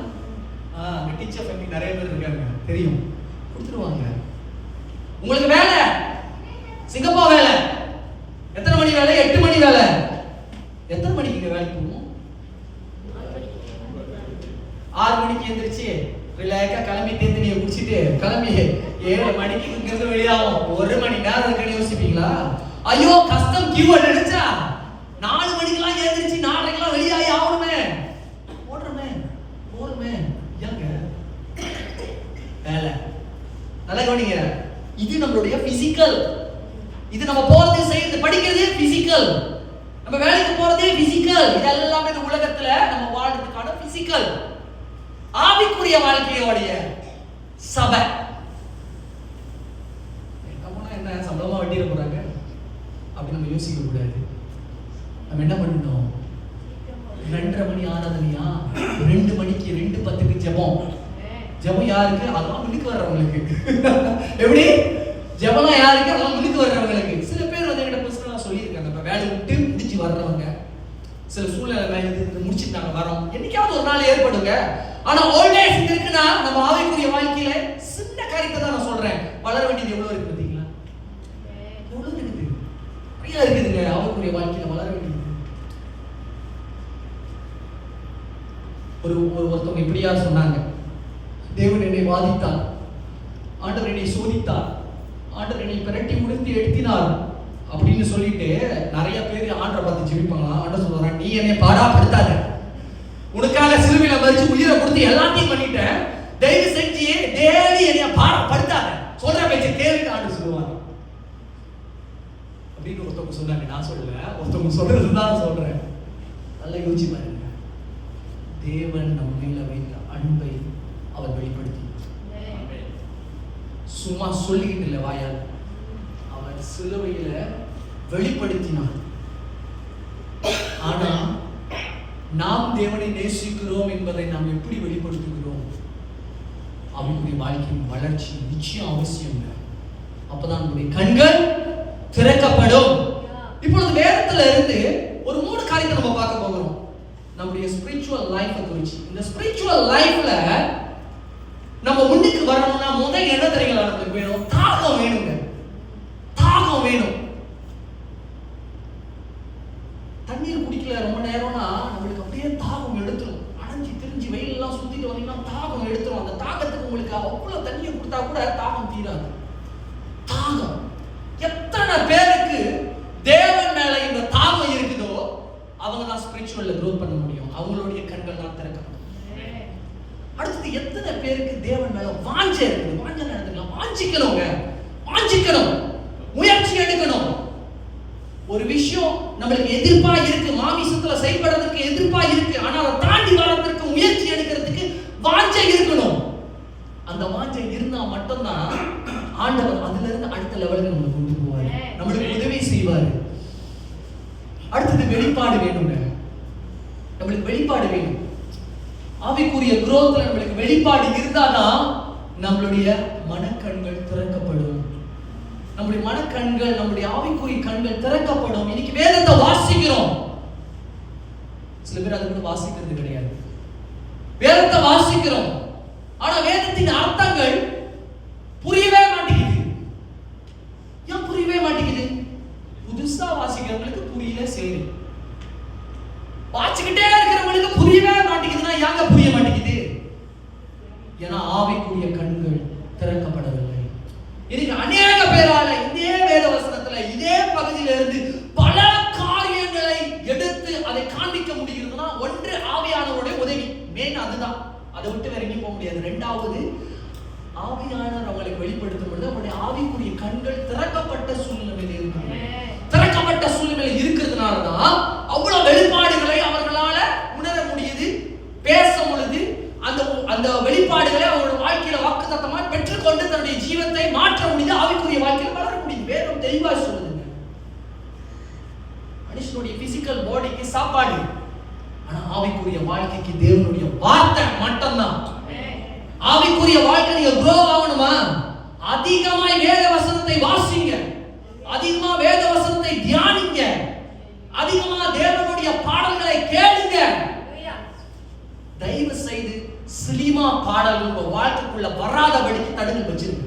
Speaker 1: அங்க டீச்சர் ஃபேமிலி நிறைய பேர் இருக்காங்க, தெரியும். கொடுத்துருவாங்க. உங்களுக்கு வேலை சிங்கப்பூர் வேலை. எத்தனை மணி வேலை? 8 மணி வேலை. எத்தனை மணிக்கு இங்க வேலைக்கு போகணும்? 6 மணிக்கு எந்திரிச்சு ரிலாக்ஸா கிளம்பி தேர்தலியை குடிச்சிட்டு கிளம்பி 7 மணிக்கு இங்கிருந்து வெளியாகும். 1 மணி நேரம் இருக்குன்னு யோசிப்பீங்களா? ஐயோ கஷ்டம் கியூ நினைச்சா 4 மணிக்கெல்லாம் எழுந்திரிச்சு 4:30க்கெல்லாம் வெளியாகி ஆகணுமே. போறமே ஏங்க வேலை. நல்லா கவனிங்க. இது நம்மளுடைய பிசிக்கல். இது நம்ம போறது செய்யறது படிக்கிறது பிசிக்கல். நம்ம வேலைக்கு போறதே பிசிக்கல். இது எல்லாமே இந்த உலகத்துல நம்ம வாழ்றதுக்கான பிசிக்கல். ஆவிக்குரிய வாழ்க்கையோடைய சபை என்ன சம்பளமா வட்டியில போறாங்க அப்படி நம்ம யோசிக்க கூடாது. நம்ம என்ன பண்ணணும்? 2:30 மணி ஆராதனையா, 2 மணிக்கு 2:10க்கு ஜெபம். ஜெபம் யாருக்கு? அதெல்லாம் முன்னுக்கு வர்றவங்களுக்கு. எப்படி ஜெபம்லாம் யாருக்கு? அதெல்லாம் முன்னுக்கு வர்றவங்களுக்கு. சில பேர் வந்து என்கிட்ட பர்சனலா சொல்லியிருக்காங்க, இப்ப வேலை விட்டு முடிச்சு வர்றவங்க, சில சூழ்நிலை இது முடிச்சுட்டு நாங்க வரோம், என்னைக்காவது ஒரு நாள் ஏற்படுங்க. ஆனா ஆல்வேஸ் இருக்குன்னா நம்ம ஆவிக்குரிய வாழ்க்கையில சின்ன காரியத்தை தான் நான் சொல்றேன், வளர வேண்டியது எவ்வளவு இருக்கு பாத்தீங்களா? எவ்வளவு இருக்குது, நிறைய இருக்குதுங்க ஆவிக்குரிய வாழ்க்கையில வளர வேண்டியது. ஒருத்தவங்க இப்படியா சொன்னாங்க, தேவன் என்னை வாதித்தார், ஆண்டவர் என்னை சோதித்தார், ஆண்டவர் என்னை பிரட்டி முடித்து எடுத்தினார் அப்படின்னு சொல்லிட்டு நிறைய பேர் ஆண்டரை பார்த்து ஜெபிப்பாங்களா. ஆண்டவர் சொல்றாங்க, நீ என்னை பாடாப்படுத்தாத, உனக்காக சிலுவையில மரிச்சு உயிரை கொடுத்து எல்லாத்தையும் பண்ணிட்டேன், தயவு செஞ்சு டெய்லி என்னை பாடப்படுத்தாத, சொல்ற பேச்சை கேளுன்னு ஆண்டவர் சொல்லுவாங்க அப்படின்னு ஒருத்தவங்க சொன்னாங்க. நான் சொல்லல, ஒருத்தவங்க சொல்றதுதான் சொல்றேன். நல்லா யோசிச்சு பாருங்க. தேவன் நம்ம மேல வைத்த அன்பை அவர் வெளிப்படுத்தி, சும்மா சொல்லிக்கிட்டு இல்லை வாயால், அவர் சிலுவையில வெளிப்படுத்தினார். ஆனா நாம் தேவனை நேசிக்கிறோம் என்பதை நாம் எப்படி வெளிப்படுத்துகிறோம்? அவனுடைய வாழ்க்கையின் வளர்ச்சி நிச்சயம் அவசியம். அப்பதான் நம்முடைய கண்கள் திறக்கப்படும். இப்பொழுது வேதத்துல இருந்து ஒரு 3 காரியத்தை நம்ம பார்க்க போகிறோம் நம்முடைய ஸ்பிரிச்சுவல் லைஃப் குறிச்சு. இந்த ஸ்பிரிச்சுவல் லைஃப்ல நம்ம முன்னுக்கு வரணும்னா முதல் என்ன தெரியுங்களா நமக்கு வேணும்? தாகம் வேணுங்க. தாகம் வேணும். தண்ணீர் குடிக்கல ரொம்ப நேரம்னா நம்மளுக்கு அப்படியே தாகம் எடுத்துரும். அடைஞ்சு திரிஞ்சு வெயில் எல்லாம் சுத்திட்டு வந்தீங்கன்னா தாகம் எடுத்துரும். அந்த தாகத்துக்கு உங்களுக்கு அவ்வளவு தண்ணியை கொடுத்தா கூட தாகம் தீராது. தாகம். எத்தனை பேருக்கு தேவன் மேல இந்த தாகம் இருக்குதோ அவங்க தான் ஸ்பிரிச்சுவல்ல க்ரோத் பண்ண முடியும். அவங்களுடைய கண்கள் தான் திறக்கப்படும். அடுத்தது எத்தனை பேருக்கு தேவன் மேல வாஞ்சை இருக்குது? வாஞ்சை நடந்துக்கலாம், வாஞ்சிக்கணுங்க, வாஞ்சிக்கணும், முயற்சி எடுக்கணும். ஒரு விஷயம் நம்மளுக்கு எதிர்ப்பா இருக்கு, மாமிசத்துல செயல்படுறதுக்கு எதிர்ப்பா இருக்கு, ஆனா அதை தாண்டி வரதுக்கு முயற்சி எடுக்கிறதுக்கு வாஞ்சை இருக்கணும். அந்த வாஞ்சை இருந்தா மட்டும்தான் ஆண்டவர் அதுல இருந்து அடுத்த லெவலுக்கு நம்மளை கொண்டு போவாரு, நம்மளுக்கு உதவி செய்வாரு. அடுத்தது வெளிப்பாடு வேணுங்க. நம்மளுக்கு வெளிப்பாடு வேணும். ஆவிக்குரிய growthல நம்மளுக்கு வெளிப்பாடு இருந்தாதான் நம்மளுடைய மனக்கண்கள் திறக்கப்படும். நம்முடைய மனக்கண்கள், நம்முடைய ஆவிக்குரிய கண்கள் திறக்கப்படும். இன்னைக்கு வேதத்தை வாசிக்கிறோம், சில பேர் அது கூட வாசிக்கிறது கிடையாது. வேதத்தை வாசிக்கிறோம், ஆனா வேதத்தின் அர்த்தங்கள் புரியவே மாட்டேங்குது. ஏன் புரியவே மாட்டேங்குது? புதுசா வாசிக்கிறவங்களுக்கு புரியல, சரி. வாசிக்கிட்டே இருக்கிறவங்களுக்கு புரியவே மாட்டேங்குதுன்னா ஏங்க புரிய மாட்டேங்குது? ஏன்னா ஆவிக்குரிய கண்கள் திறக்கப்படவில்லை. இன்னைக்கு அநேக பேரால இதே வேத வசனத்துல இதே பகுதியில இருந்து பல காரியங்களை எடுத்து அதை காண்பிக்க முடிகிறதுனா ஒன்று ஆவியானவருடைய உதவி, மெயின் அதுதான். அதை விட்டு வேற எங்கேயும் போக முடியாது. இரண்டாவது, ஆவியானவர் அவங்களுக்கு வெளிப்படுத்தும் பொழுது அவருடைய ஆவிக்குரிய கண்கள் திறக்கப்பட்ட சூழ்நிலையில் இருக்கிறது. திறக்கப்பட்ட சூழ்நிலையில் இருக்கிறதுனாலதான் அவ்வளவு வெளிப்பாடுகளை அவர்களால உணர முடியுது, பேச பொழுது அந்த வெளிப்பாடுகளை அவருடைய வாழ்க்கையில வாக்குத்தத்தமா பெற்றுக்கொண்டு தன்னுடைய ஜீவத்தை மாற்ற முடியுது, ஆவிக்குரிய வாழ்க்கையில வளர முடியுது. வேதம் தெளிவா சொல்லுதுங்க. மனுஷனுடைய பிசிக்கல் பாடிக்கு சாப்பாடு, ஆனா ஆவிக்குரிய வாழ்க்கைக்கு தேவனுடைய வார்த்தை மட்டும்தான். ஆவிக்குரிய வாழ்க்கை நீங்க grow ஆகணுமா? அதிகமாய் வேத வசனத்தை வாசிங்க, அதிகமா வேத வசனத்தை தியானிங்க, அதிகமா தேவனுடைய பாடல்களை கேளுங்க. தயவு செய்து சினிமா பாடல்கள் உங்க வாழ்க்கைக்குள்ள வராதபடிக்கு தடுத்து வச்சிருங்க.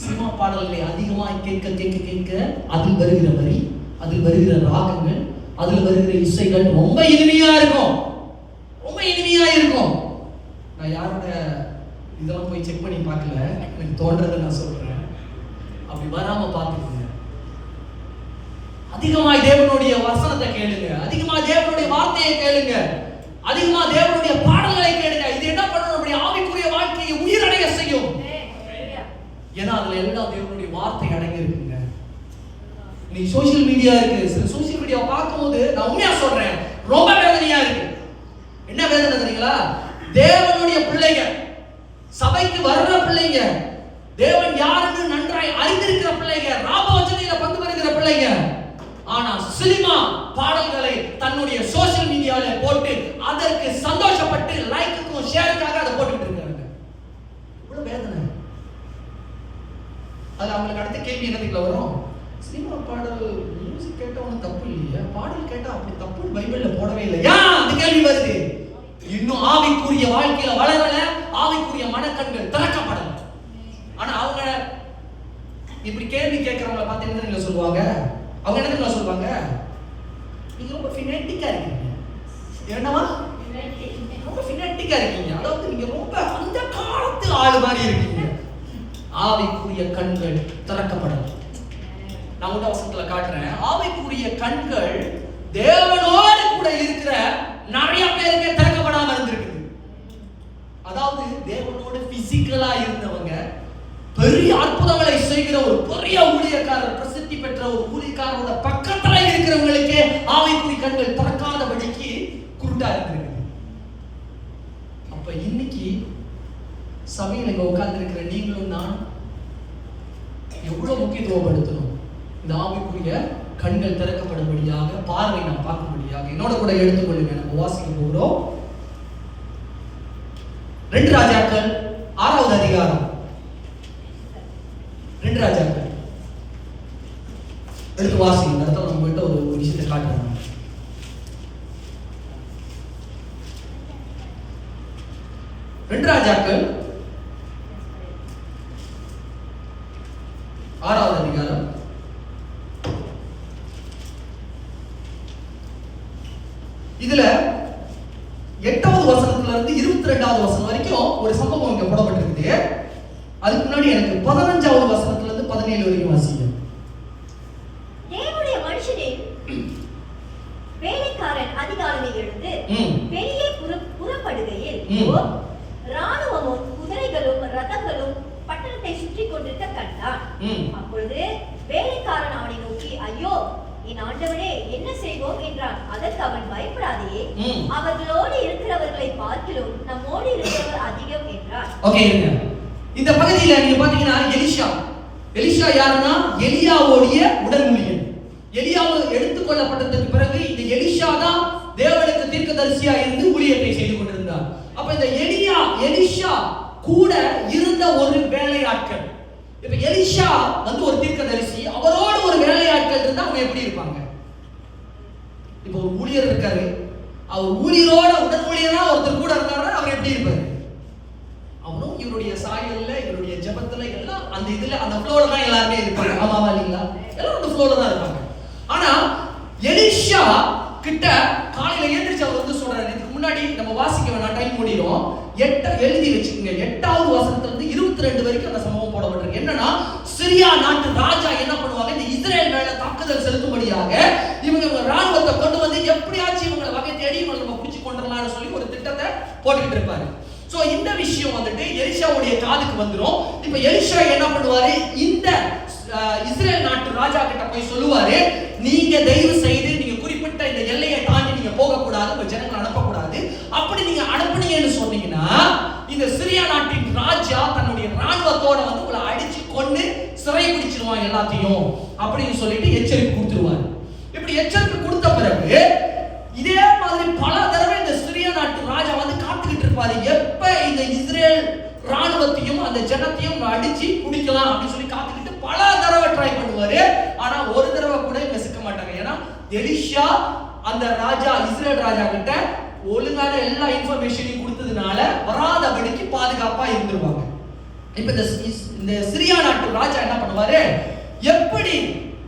Speaker 1: சினிமா பாடல்களை அதிகமாய் கேட்க கேட்க கேட்க அதில் வருகிற வரி, அதில் வருகிற ராகங்கள், அதில் வருகிற இசைகள் ரொம்ப இனிமையா இருக்கும், ரொம்ப இனிமையா இருக்கும். நான் யாரோட இதெல்லாம் போய் செக் பண்ணி பார்க்கல, எனக்கு தோன்றதை நான் சொல்றேன். அப்படி வராம பார்த்துக்கோங்க. அதிகமாய் தேவனுடைய வசனத்தை கேளுங்க, அதிகமா தேவனுடைய வார்த்தையை கேளுங்க, அதிகமா தேவனுடைய பாடல்களை கேளுங்க. இது என்ன பண்ணும்? நம்முடைய ஆவிக்குரிய வாழ்க்கையை உயிரடைய செய்யும். ஏன்னா அதுல எல்லாம் தேவனுடைய வார்த்தை அடங்கி இருக்குங்க. நீ சோசியல் மீடியா இருக்கு, சில சோசியல் மீடியா பார்க்கும்போது நான் உண்மையா சொல்றேன், ரொம்ப வேதனையா இருக்கு. என்ன வேதனை தெரியுங்களா? தேவனுடைய பிள்ளைங்க, சபைக்கு வர்ற பிள்ளைங்க, தேவன் யாருன்னு நன்றாய் அறிந்திருக்கிற பிள்ளைங்க, ராபவசனையில பங்கு பெறுகிற பிள்ளைங்க, ஆனா சினிமா பாடல்களை தன்னுடைய சோசியல் மீடியால போட்டு அதற்கு சந்தோஷப்பட்டு லைக்குக்கும் ஷேருக்காக அதை போட்டுட்டு இருக்காங்க. இவ்வளவு வேதனை. அது அவங்களுக்கு அடுத்த கேள்வி என்னதுக்குள்ள வரும்? சினிமா பாடல் மியூசிக் கேட்டா ஒன்றும் தப்பு இல்லையா, பாடல் கேட்டா அப்படி தப்பு பைபிள்ல போடவே இல்லை. ஏன் அந்த கேள்வி வருது? இன்னும் ஆவிக்குரிய வாழ்க்கையில வளரல, ஆவிக்குரிய மனக்கண்கள் திறக்கப்படல. ஆனா அவங்க இப்படி கேள்வி கேட்கறவங்கள பார்த்து என்ன சொல்லுவாங்க? அவங்க என்ன சொல்லுவாங்க? நீங்க ரொம்ப ஃபினட்டிக்கா இருக்கீங்க. என்னவா? ரொம்ப ஃபினட்டிக்கா இருக்கீங்க. அதாவது நீங்க ரொம்ப அந்த காலத்து ஆளு மாதிரி இருக்கீங்க. ஆவிக்குரிய கண்கள் திறக்கப்படல. நான் உங்க வசனத்துல காட்டுறேன். ஆவிக்குரிய கண்கள் தேவனோடு கூட இருக்கிற நிறைய பேருக்கு திறக்கப்படாம இருந்திருக்கு. அதாவது தேவனோடு பிசிக்கலா இருந்தவங்க, பெரிய அற்புதங்களை செய்கிற ஒரு பெரிய ஊழியக்காரர், பிரசித்தி பெற்ற ஒரு ஊழியக்காரரோட பக்கத்துல இருக்கிறவங்களுக்கே ஆவிக்குரிய கண்கள் திறக்காதபடிக்கு குருட்டா இருந்திருக்கு. அப்ப இன்னைக்கு சபையில இங்க உட்கார்ந்து இருக்கிற நீங்களும் நான் எவ்வளவு முக்கியத்துவப்படுத்தணும்? இந்த ஆவிக்குரிய கண்கள் திறக்கப்படும்படியாக, பார்வை நாம் பார்க்கும்படியாக. என்னோட கூட எடுத்துக்கொள்ளுங்க. நம்ம வாசிக்க போகிறோம் 2 ராஜாக்கள் 6வது அதிகாரம். 2 ராஜாக்கள் எடுத்து வாசிங்க. இந்த இடத்துல நம்ம கிட்ட ஒரு விஷயத்தை காட்டுறாங்க. 2 ராஜாக்கள் 6வது அதிகாரம் இதுல 8வது வசனத்துல இருந்து 22வது வசனம் வரைக்கும் ஒரு சம்பவம் இங்க போடப்பட்டிருக்கு. அதுக்கு முன்னாடி எனக்கு 15வது வசனத்துல இருந்து 17 வரைக்கும் வாசிங்க.
Speaker 2: தேவனுடைய மனுஷனின் வேலைக்காரன் அதிகாலையில் எழுந்து வெளியே புறப்படுகையில் ராணுவமும் குதிரைகளும் ரதங்களும் பட்டணத்தை சுற்றி கொண்டிருக்க கண்டான். அப்பொழுது வேலைக்காரன் அவனை நோக்கி, ஐயோ என் ஆண்டவனே, என்ன செய்வோம் என்றான். அதற்கு அவன், பயப்படாதே, அவர்களோடு இருக்கிறவர்களை பார்க்கிலும் நம்மோடு இருக்கிறவர் அதிகம் என்றான்.
Speaker 1: ஓகே, இந்த பகுதியில நீங்க பாத்தீங்கன்னா எலிஷா யாருன்னா எலியாவுடைய உடல் ஊழியன். எலியாவு எடுத்துக்கொள்ளப்பட்டதற்கு பிறகு இந்த எலிஷா தான் தேவனுக்கு தீர்க்கதரிசியா இருந்து ஊழியத்தை செய்து கொண்டிருந்தார். அப்ப இந்த எலிஷா கூட இருந்த ஒரு வேலையாட்கள். இப்ப எலிஷா வந்து ஒரு தீர்க்கதரிசி, அவரோடு ஒரு வேலையாட்கள் இருந்தா அவங்க எப்படி இருப்பாங்க? இப்ப ஒரு ஊழியர் இருக்காரு, அவர் ஊழியரோட உடன் ஊழியரா ஒருத்தர் கூட இருந்தாரு, அவர் எப்படி இருப்பாரு? அவனும் இவருடைய சாயல்ல, இவருடைய ஜெபத்துல எல்லாம் அந்த இதுல அந்த ஃப்ளோல தான் எல்லாருமே இருப்பாங்க. ஆமாவா இல்லீங்களா? எல்லாரும் அந்த ஃப்ளோல தான் இருப்பாங்க. ஆனா எலிஷா கிட்ட காலையில எழுந்திருச்சு அவர் வந்து சொல்றாரு. இதுக்கு முன்னாடி நம்ம வாசிக்க வேணாம், டைம் ஓடிரும். எழுதி வச்சுக்கோங்க. 8வது வசனத்துல இருந்து 22 வரைக்கும் அந்த சம்பவம் போடப்பட்டிருக்கு. என்னன்னா, சிரியா நாட்டு ராஜா என்ன பண்ணுவாங்க, இந்த இஸ்ரேல் மேல தாக்குதல் செலுத்தும்படியாக இவங்க ராணுவத்தை கொண்டு வந்து எப்படியாச்சும் இவங்களை வகை தேடி இவங்களை நம்ம பிடிச்சு கொண்டுடலாம்னு சொல்லி ஒரு திட்டத்தை போட்டுக்கிட்டு இருப்பாரு. சோ இந்த விஷயம் வந்துட்டு எலிஷாவுடைய காதுக்கு வந்துரும். இப்ப எலிஷா என்ன பண்ணுவாரு, இந்த இஸ்ரேல் நாட்டு ராஜா கிட்ட போய் சொல்லுவாரு, நீங்க தயவு செய்து நீங்க குறிப்பிட்ட இந்த எல்லையை தாண்டி நீங்க போக கூடாது, உங்க ஜனங்களை அனுப்ப கூடாது. அப்படி நீங்க அனுப்புனீங்கன்னு சொன்னீங்கன்னா இந்த சிரியா நாட்டின் ராஜா தன்னுடைய ராணுவத்தோட வந்து உங்களை அடிச்சு கொண்டு சிறை பிடிச்சிருவான் எல்லாத்தையும் அப்படின்னு சொல்லிட்டு எச்சரிக்கை கொடுத்துருவாரு. இப்படி எச்சரிக்கை கொடுத்த பிறகு இதே மாதிரி பல தடவை இந்த சிரியா நாட்டு ராஜா வந்து காத்துக்கிட்டு இருப்பாரு, எப்ப இந்த இஸ்ரேல் ராணுவத்தையும் அந்த ஜனத்தையும் அடிச்சு பிடிக்கலாம் அப்படின்னு சொல்லி காத்துக்கிட்டு பல தடவை ட்ரை பண்ணுவாரு. ஆனா ஒரு தடவை கூட இங்க சிக்க மாட்டாங்க. ஏன்னா எலிஷா அந்த ராஜா இஸ்ரேல் ராஜா கிட்ட ஒழுங்கான எல்லா இன்ஃபர்மேஷனையும் கொடுத்ததுனால வராதபடிக்கு பாதுகாப்பா இருந்துருவாங்க. இப்ப இந்த சிரியா நாட்டு ராஜா என்ன பண்ணுவாரு, எப்படி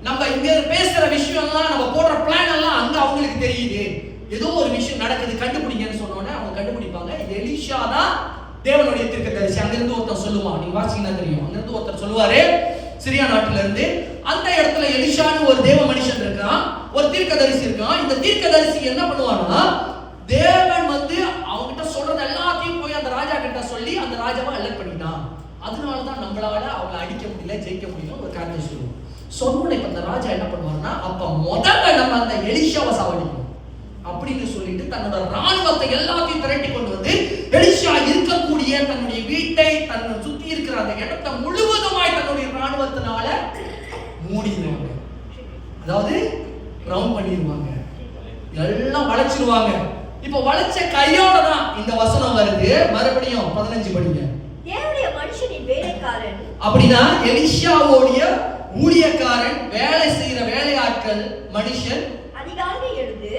Speaker 1: நம்ம இங்க பேசுற விஷயம் எல்லாம், நம்ம போடுற பிளான் எல்லாம் அங்க அவங்களுக்கு தெரியுது, ஏதோ ஒரு விஷயம் நடக்குது, கண்டுபிடிங்கன்னு சொன்னோன்னே அவங்க கண்டுபிடிப்பாங்க. இது எலிஷா தான் தேவனுடைய தீர்க்கதரிசி. அங்கிருந்து ஒருத்தர் சொல்லுவான், நீங்க வாசிங்கன்னா தெரியும். அங்கிருந்து ஒருத்தர் சொல்லுவாரு, சிரியா நாட்டுல இருந்து அந்த இடத்துல எலிஷான்னு ஒரு தேவ மனுஷன் இருக்கான், ஒரு தீர்க்கதரிசி இருக்கான். இந்த தீர்க்கதரிசி என்ன பண்ணுவான்னா, தேவன் வந்து அவங்க கிட்ட சொல்றது எல்லாத்தையும் போய் அந்த ராஜா கிட்ட சொல்லி அந்த ராஜாவை எலெக்ட் பண்ணிட்டான். அதனாலதான் நம்மளால அவங்களை அடிக்க முடியல, ஜெயிக்க முடியல ஒரு காரணம் சொல்லுவோம். சொன்ன இப்ப அந்த ராஜா என்ன பண்ணுவாருன்னா, அப்ப முதல்ல நம்ம அந்த எலிஷாவை சாவடிக்கணும் அப்படின்னு சொல்லிட்டு தன்னோட ராணுவத்தை எல்லாத்தையும் திரட்டி கொண்டு வந்து எலிஷா இருக்கக்கூடிய தன்னுடைய வீட்டை, தன்னை சுத்தி இருக்கிற அந்த இடத்தை முழுவதுமாய் தன்னுடைய ராணுவத்தினால மூடிடுவாங்க. அதாவது ரவுண்ட் பண்ணிடுவாங்க, எல்லாம் வளைச்சிருவாங்க. இப்ப வளைச்ச கையோட தான் இந்த வசனம் வருது. மறுபடியும் 15 படிங்க.
Speaker 2: தேவனுடைய மனுஷனின் வேலைக்காரன்
Speaker 1: அப்படின்னா எலிஷாவோடைய ஊழியக்காரன், வேலை செய்யற வேலையாட்கள் மனுஷன்
Speaker 2: அதிகாலை எழுந்து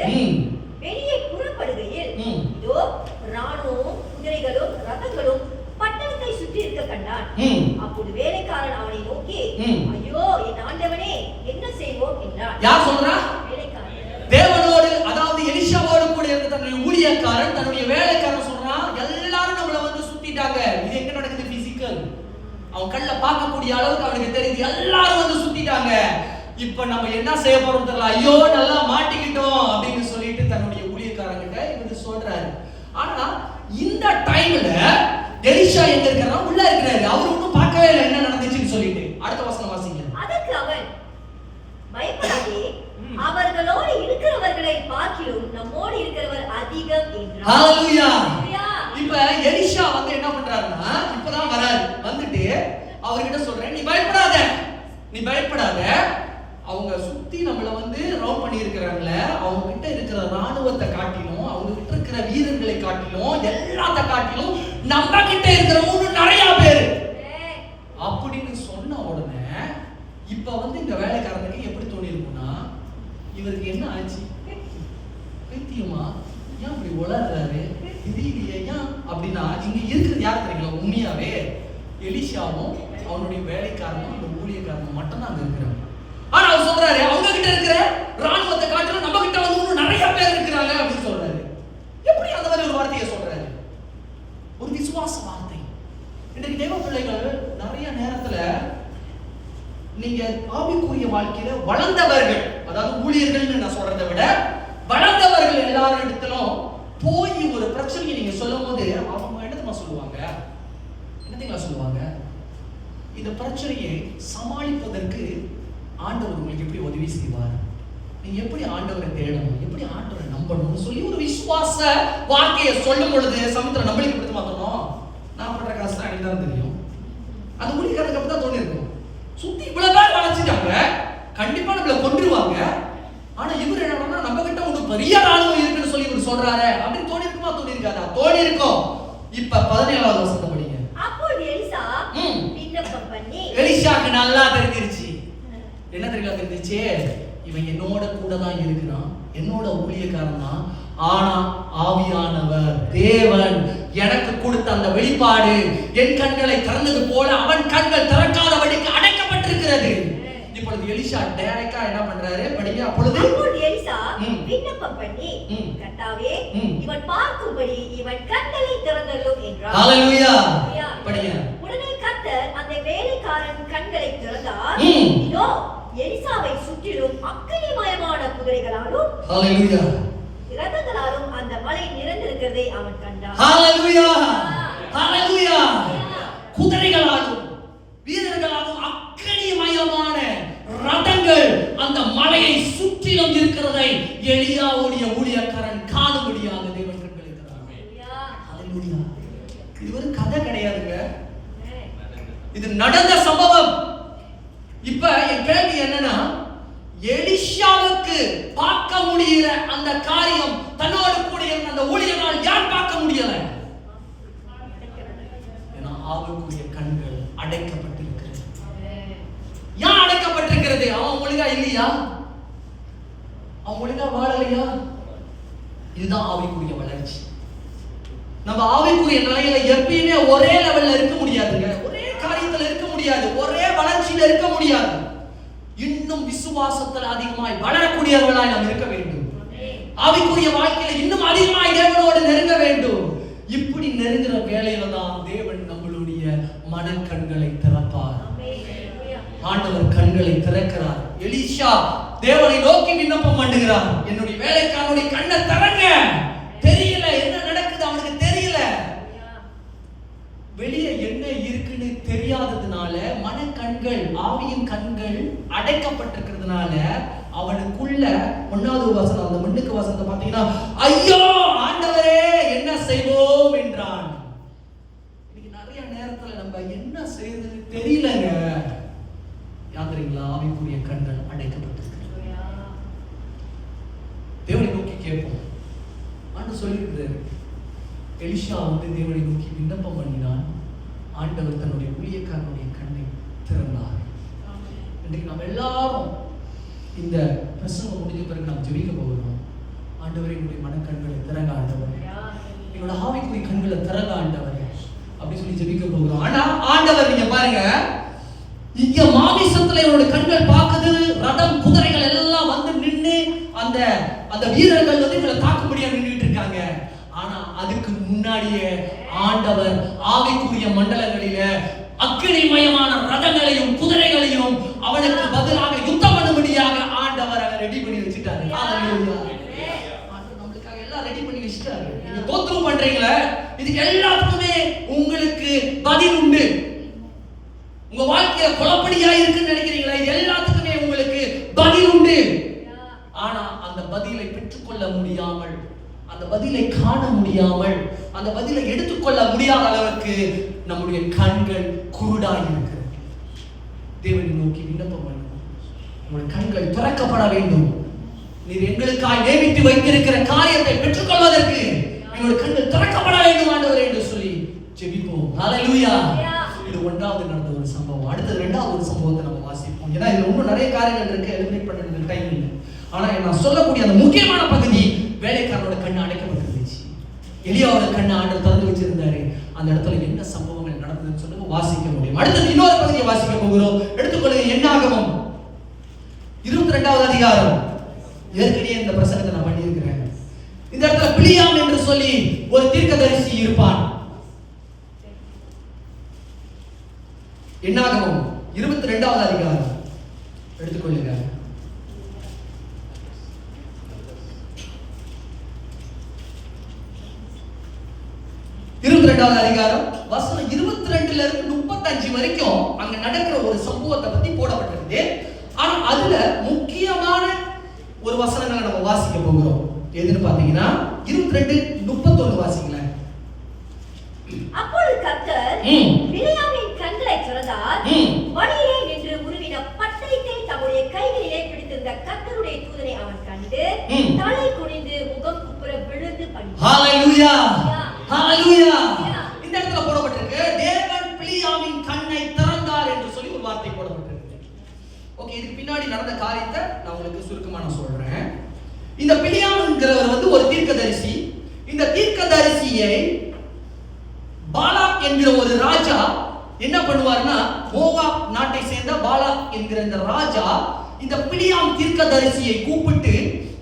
Speaker 2: வெளியே புறப்படுகையில் இதோ ராணுவமும் குதிரைகளும் ரதங்களும் பட்டணத்தை சுற்றி இருக்க கண்டான். அப்போது வேலைக்காரன் அவனை நோக்கி, ஐயோ என் ஆண்டவனே, என்ன செய்வோம் என்றான்.
Speaker 1: யார் சொல்றா?
Speaker 2: வேலைக்காரன்.
Speaker 1: தேவனோடு, அதாவது எலிஷாவோடு கூட இருந்த தன்னுடைய ஊழியக்காரன், தன்னுடைய வேலைக்காரன் சொல்றான், எல்லாரும் நம்மள வந்து சுத்திட்டாங்க. இது எங்க நடக்குது? பிசிக்கல். அவன் கண்ணுல பார்க்கக்கூடிய அளவுக்கு அவனுக்கு தெரியுது, எல்லாரும் வந்து சுத்திட்டாங்க. இப்ப நம்ம என்ன செய்ய போறோம் தெரியல, ஐயோ நல்லா மாட்டிக்கிட்டோம் அப்படின்னு சொல்லிட்டு தன்னுடைய ஊழியக்காரங்கிட்ட இவர் சொல்றாரு. ஆனா இந்த டைம்ல எலிஷா எங்க இருக்கிறா? உள்ள இருக்கிறாரு. அவர் ஒன்றும் பார்க்கவே இல்லை என்ன நடந்துச்சுன்னு சொல்லிட்டு. அடுத்த வசனம் வாசிங்க.
Speaker 2: அதற்கு அவன், பயப்படாதே, அவர்களோடு இருக்கிறவர்களை பார்க்கிலும் நம்மோடு இருக்கிறவர் அதிகம் என்றார்.
Speaker 1: ஹalleluya. இப்ப எலிஷா வந்து என்ன பண்றாருன்னா, இப்பதான் வராரு. வந்துட்டு அவர்கிட்ட சொல்றேன், நீ பயப்படாத, நீ பயப்படாத. அவங்க சுத்தி நம்மள வந்து ரவுண்ட் பண்ணி இருக்கிறாங்களே, அவங்க கிட்ட இருக்கிற ராணுவத்தை காட்டிலும், அவங்க கிட்ட இருக்கிற வீரர்களை காட்டிலும், எல்லாத்த காட்டிலும் நம்ம கிட்ட இருக்கிறவங்க நிறைய பேர் அப்படின்னு சொன்ன உடனே இப்ப வந்து இந்த வேலைக்காரனுக்கு எப்படி தோணி இருக்கும்னா, இவருக்கு என்ன ஆச்சு? பைத்தியமா? ஏன் அப்படி உளறாரு? தெரியலையே ஏன் அப்படின்னா, இங்க இருக்கிறது யார் தெரியுங்களா? உண்மையாவே எலிஷாவும் அவனுடைய வேலைக்காரனும் அந்த ஊழியக்காரனும் மட்டும் தான் அங்க இருக்கிறாங்க. ஆனா அவர் சொல்றாரு, அவங்க கிட்ட இருக்கிற ராணுவத்தை காட்டிலும் நம்ம கிட்ட வந்து இன்னும் நிறைய பேர் இருக்கிறாங்க அப்படின்னு சொல்றாரு. எப்படி அந்த மாதிரி ஒரு வார்த்தையை சொல்றாரு? ஒரு விசுவாச வார்த்தை. இன்றைக்கு தேவ பிள்ளைகள் நிறைய நேரத்துல நீங்க ஆவிக்குரிய வாழ்க்கையில வளர்ந்தவர்கள், அதாவது ஊழியர்கள்னு நான் சொல்றதை விட வளர்ந்தவர்கள் எல்லாரும் இடத்திலும் போய் ஒரு பிரச்சனையை நீங்க சொல்லும் போது அவங்க என்னமா சொல்லுவாங்க? என்னத்தீங்களா சொல்லுவாங்க? இந்த பிரச்சனையை சமாளிப்பதற்கு ஆண்டவர் உங்களுக்கு எப்படி உதவி செய்வார், நீங்க எப்படி ஆண்டவரை தேடணும், எப்படி ஆண்டவரை நம்பணும்னு சொல்லி ஒரு விசுவாச வார்த்தையை சொல்லும் பொழுது சமுத்திரம் நம்மளுக்கு எப்படி மாத்தணும்? நான் பண்ற கஷ்டம் எனக்கு தான் தெரியும். அது ஊழியக்காரனுக்கு அப்படிதான் தோணி இருக்கும். சுத்தி இவ்வளவு பேர் வளைச்சிட்டாங்க, கண்டிப்பா நம்மள கொன்றுவாங்க. ஆனா இவர் என்ன, நம்ம கிட்ட ஒரு பெரிய ராணுவம் இருக்குன்னு சொல்லி இவர் சொல்றாரு அப்படின்னு தோணி இருக்குமா? தோணி இருக்காதா? தோணி இருக்கும். இப்ப 17வது வசனத்தை படிங்க.
Speaker 2: அப்பொழுது எலிசா விண்ணப்பம் பண்ணி,
Speaker 1: எலிஷாக்கு நல்லா தெரிஞ்சிருச்சு. என்ன தெரியல தெரிஞ்சிச்சு? இவன் என்னோட கூட தான் இருக்கிறான், என்னோட ஊழியக்காரன் தான். ஆனா ஆவியானவர் தேவன் எனக்கு கொடுத்த அந்த வெளிப்பாடு என் கண்களை திறந்தது போல அவன் கண்கள் திறக்காதபடிக்கு அடைக்கப்பட்டிருக்கிறது. இப்பொழுது எலிஷா டைரக்டா என்ன பண்றாரு? படிங்க. அப்பொழுது
Speaker 2: எலிசா விண்ணப்பம் பண்ணி, கர்த்தாவே, இவன் பார்க்கும்படி இவன் கண்களை திறந்தருளும் என்றார்.
Speaker 1: ஹalleluya. படிங்க.
Speaker 2: உடனே கர்த்தர் அந்த வேலைக்காரன் கண்களை திறந்தார். இதோ எலிசாவை சுற்றிலும் அக்கினிமயமான குதிரைகளாலும்
Speaker 1: ஹalleluya
Speaker 2: ரதங்களாலும் அந்த மலை நிறைந்திருக்கிறதை அவன் கண்டான்.
Speaker 1: ஹalleluya. ஹalleluya. குதிரைகளாலும் வீரர்களாலும் அக்கினிமயமான ரதங்கள் அந்த மலையை சுற்றிலும் இருக்கிறதை எலியாவுடைய ஊழியக்காரன் காணும்படியாக தேவன் கட்டளையிட்டார். ஹalleluya. இது ஒரு கதை கிடையாதுங்க, இது நடந்த சம்பவம். இப்ப என் கேள்வி என்னன்னா, எலிஷாவுக்கு பார்க்க முடியற அந்த காரியம் தன்னோடு கூட இருந்த அந்த ஊழியனால் யார் பார்க்க முடியல? ஏன்னா ஆவிக்குரிய கண்கள் அடைக்கப்பட்டிருக்கிறது. யார் அடைக்கப்பட்டிருக்கிறது? அவன் ஒழுங்கா இல்லையா? அவன் ஒழுங்கா வாழலையா? இதுதான் ஆவிக்குரிய வளர்ச்சி. நம்ம ஆவிக்குரிய நிலையில எப்பயுமே ஒரே லெவல்ல இருக்க முடியாதுங்க, ஒரே காரியத்துல இருக்க முடியாது, ஒரே வளர்ச்சியில இருக்க முடியாது. இன்னும் விசுவாசத்தில் அதிகமாய் வளரக்கூடியவர்களாய் நாம் இருக்க வேண்டும். ஆவிக்குரிய வாழ்க்கையில இன்னும் அதிகமாய் தேவனோடு நெருங்க வேண்டும். இப்படி நெருங்குற வேளையில தான் தேவன் நம்மளுடைய மனக்கண்களை திறப்பார். ஆண்டவர் கண்களை திறக்கிறார். எலிஷா தேவனை நோக்கி விண்ணப்பம் பண்ணுகிறார், என்னுடைய வேலைக்காரனுடைய கண்ணை திறங்க. தெரியல என்ன நடக்குது, அவனுக்கு தெரியல. வெளியே என்ன இருக்குன்னு தெரியாததுனால மனக்கண்கள், ஆவியின் கண்கள் அடைக்கப்பட்டிருக்கிறதுனால அவனுக்குள்ள 1வது வசனம், அந்த முன்னுக்கு வசனத்தை பார்த்தீங்கன்னா, ஐயோ ஆண்டவரே என்ன செய்வோம் என்றான். இன்னைக்கு நிறைய நேரத்துல நம்ம என்ன செய்யறதுன்னு தெரியலங்க. யாத்திரீங்களா? ஆவிக்குரிய கண்கள் அடைக்கப்பட்டிருக்கு. கேட்போம். ஆண்டவர் சொல்லியிருக்கிறாரு, எலிஷா வந்து தேவனை நோக்கி விண்ணப்பம் பண்ணினான், ஆண்டவர் தன்னுடைய ஊழியக்காரனுடைய கண்ணை திறந்தார். இன்றைக்கு நம்ம எல்லாரும் இந்த பிரசங்கம் முடிஞ்ச பிறகு நாம் ஜெபிக்க போகிறோம். ஆண்டவரே, என்னுடைய மனக்கண்களை திறங்க ஆண்டவரே, என்னோட ஆவிக்குரிய கண்களை திறங்க ஆண்டவரே அப்படி சொல்லி ஜெபிக்க போகிறோம். ஆனா ஆண்டவர் நீங்க பாருங்க, இங்க மாமிசத்துல என்னோட கண்கள் பார்க்குது, ரதம் குதிரைகள் எல்லாம் வந்து நின்று அந்த அந்த வீரர்கள் வந்து இவங்களை தாக்கும்படியா நின்றுட்டு இருக்காங்க. ஆனா அதுக்கு முன்னாடியே ஆண்டவர் ஆவிக்குரிய மண்டலங்களில அக்கினிமயமான ரதங்களையும் குதிரைகளையும் அவனுக்கு பதிலாக யுத்தம் பண்ணும்படியாக ஆண்டவர் அதை ரெடி பண்ணி வச்சுட்டாரு. நம்மளுக்காக எல்லாம் ரெடி பண்ணி வச்சுட்டாரு. நீங்க தோத்துரும் பண்றீங்களே, இதுக்கு எல்லாத்துக்குமே உங்களுக்கு பதில் உண்டு. உங்க வாழ்க்கையில குழப்படியா இருக்குன்னு நினைக்கிறீங்களா, இது எல்லாத்துக்குமே உங்களுக்கு பதில் உண்டு. ஆனா அந்த பதிலை பெற்றுக்கொள்ள முடியாமல், அந்த பதிலை காண முடியாமல், அந்த பதிலை எடுத்துக்கொள்ள முடியாத அளவுக்கு நம்முடைய கண்கள் குருடாய் இருக்கிறது. தேவனை நோக்கி விண்ணப்பம் பண்ணுவோம். உங்களுடைய கண்கள் திறக்கப்பட வேண்டும். நீர் எங்களுக்காய் நியமித்து வைத்திருக்கிற காரியத்தை பெற்றுக்கொள்வதற்கு எங்களுடைய கண்கள் திறக்கப்பட வேண்டும் ஆண்டவரே என்று சொல்லி ஜெபிப்போம். ஹல்லேலூயா. இது ஒன்றாவது நடந்த ஒரு சம்பவம். அடுத்து இரண்டாவது ஒரு சம்பவத்தை நம்ம வாசிப்போம். ஏன்னா இதுல இன்னும் நிறைய காரியங்கள் இருக்கு, எலிமினேட் பண்றதுக்கு டைம் இல்லை. ஆனா நான் சொல்லக்கூடிய அந்த முக்கியமான பகுதி, வேலைக்காரனோட கண்ணு அடைக்கப்பட்டிருந்துச்சு. எலியாவோட கண்ணு ஆண்டவர் திறந்து வச்சிருந்தாரு. அந்த இடத்துல என்ன சம்பவங்கள் நடந்ததுன்னு சொல்லி வாசிக்க முடியும். அடுத்தது இன்னொரு பகுதியை வாசிக்க போகிறோம். எடுத்துக்கொள்ளுங்க, என்னாகமம் 22வது அதிகாரம். ஏற்கனவே இந்த பிரசங்கத்தை நான் பண்ணியிருக்கிறேன். இந்த இடத்துல பிலியாம் என்று சொல்லி ஒரு தீர்க்கதரிசி இருப்பான். என்னாகமம் 22வது அதிகாரம் எடுத்துக்கொள்ளுங்க. அதிகாரம் வசனம் 22ல இருந்து 35 வரைக்கும் அங்க நடக்கிற ஒரு சம்பவத்தை பத்தி போடப்பட்டிருக்கு. ஆனா அதுல முக்கியமான ஒரு வசனங்களை நம்ம வாசிக்க போகிறோம். எதுன்னு பாத்தீங்கன்னா 22:31 வாசிங்களேன்.
Speaker 2: அப்பொழுது கர்த்தர் பிலியாமின் கண்களை திறந்தார். வழியிலே நின்று உருவின பட்டயத்தை தம்முடைய கைகளிலே பிடித்திருந்த கர்த்தருடைய தூதனை அவன் கண்டு தலை குனிந்து முகம் குப்புற விழுந்து பணிந்தார்.
Speaker 1: ஹalleluya, ஹalleluya. இந்த இடத்துல போடப்பட்டிருக்கு, தேவன் பிலியாமின் கண்ணை திறந்தார் என்று சொல்லி ஒரு வார்த்தை போடப்பட்டிருக்கு. ஓகே, இதுக்கு பின்னாடி நடந்த காரியத்தை நான் உங்களுக்கு சுருக்கமா நான் சொல்றேன். இந்த பிலியாம்ங்கிறவர் வந்து ஒரு தீர்க்கதரிசி. இந்த தீர்க்கதரிசியை பாலாக் என்கிற ஒரு ராஜா என்ன பண்ணுவார்னா, மோவாப் நாட்டை சேர்ந்த பாலாக் என்கிற இந்த ராஜா இந்த பிலியாம் தீர்க்கதரிசியை கூப்பிட்டு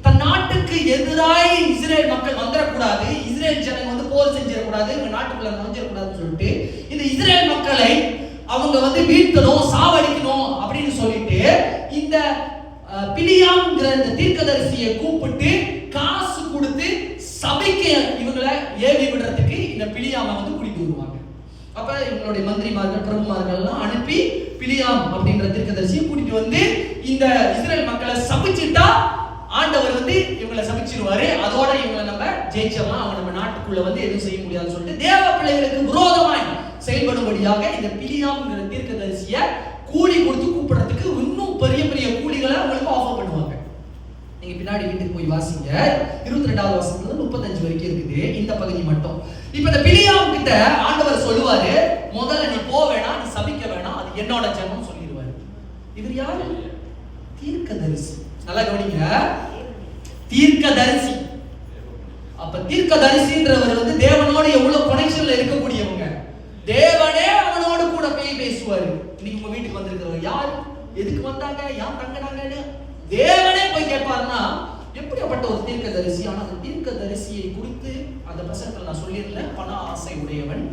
Speaker 1: தன் நாட்டுக்கு எதிராய் இஸ்ரேல் மக்கள் வந்துடக்கூடாது, இஸ்ரேல் ஜனங்க வந்து போர் செஞ்சிடக்கூடாது, இவங்க நாட்டுக்குள்ள நுழைஞ்சிடக்கூடாதுன்னு சொல்லிட்டு இந்த இஸ்ரேல் மக்களை அவங்க வந்து வீழ்த்தணும், சாவடிக்கணும் அப்படின்னு சொல்லிட்டு இந்த பிலியாம்ங்கிற இந்த தீர்க்கதரிசியை கூப்பிட்டு காசு கொடுத்து சபைக்கு இவங்களை ஏவி விடுறதுக்கு இந்த பிலியாமை வந்து கூட்டிட்டு வருவாங்க. அப்ப இவங்களுடைய மந்திரிமார்கள் பிரபுமார்கள் எல்லாம் அனுப்பி பிலியாம் அப்படின்ற தீர்க்கதரிசியை கூட்டிட்டு வந்து இந்த இஸ்ரேல் மக்களை சபிச்சிட்டா ஆண்டவர் வந்து இவங்களை சபிச்சிருவாரு, அதோட இவங்களை நம்ம ஜெயிச்சலாம், அவங்க நம்ம நாட்டுக்குள்ள வந்து எதுவும் செய்ய முடியாதுன்னு சொல்லிட்டு தேவ பிள்ளைகளுக்கு விரோதமாய் செயல்படும்படியாக இந்த பிலியாம்ங்கிற தீர்க்கதரிசியை கூலி கொடுத்து கூப்பிடுறதுக்கு இன்னும் பெரிய பெரிய கூலிகளை அவங்களுக்கு ஆஃபர் பண்ணுவாங்க. நீங்க பின்னாடி வீட்டுக்கு போய் வாசிங்க, 22வது வசனத்துல 35 வரைக்கும் இருக்குது இந்த பகுதி மட்டும். இப்ப இந்த பிலியாம் கிட்ட ஆண்டவர் சொல்லுவாரு, முதல்ல நீ போ வேணாம், நீ சபிக்க வேணாம், அது என்னோட ஜெபம் சொல்லிடுவாரு. இவர் யாரு? தீர்க்கதரிசி. நல்லா கவனிங்க, தீர்க்கதரிசி. அப்ப தீர்க்கதரிசின்றவர் வந்து தேவனோட எவ்வளவு கனெக்ஷன்ல இருக்கக்கூடியவங்க. தேவனே அவனோடு கூட போய் பேசுவாரு. இன்னைக்கு உங்க வீட்டுக்கு வந்திருக்கிறவர் யாரு, எதுக்கு வந்தாங்க, யார் தங்கினாங்கன்னு தேவனே போய் கேட்பாருன்னா எப்படிப்பட்ட ஒரு தீர்க்கதரிசி. ஆனா அந்த தீர்க்கதரிசியை குறித்து அந்த பிரசங்கத்துல நான் சொல்லியிருந்தேன், பண ஆசை உடையவன்,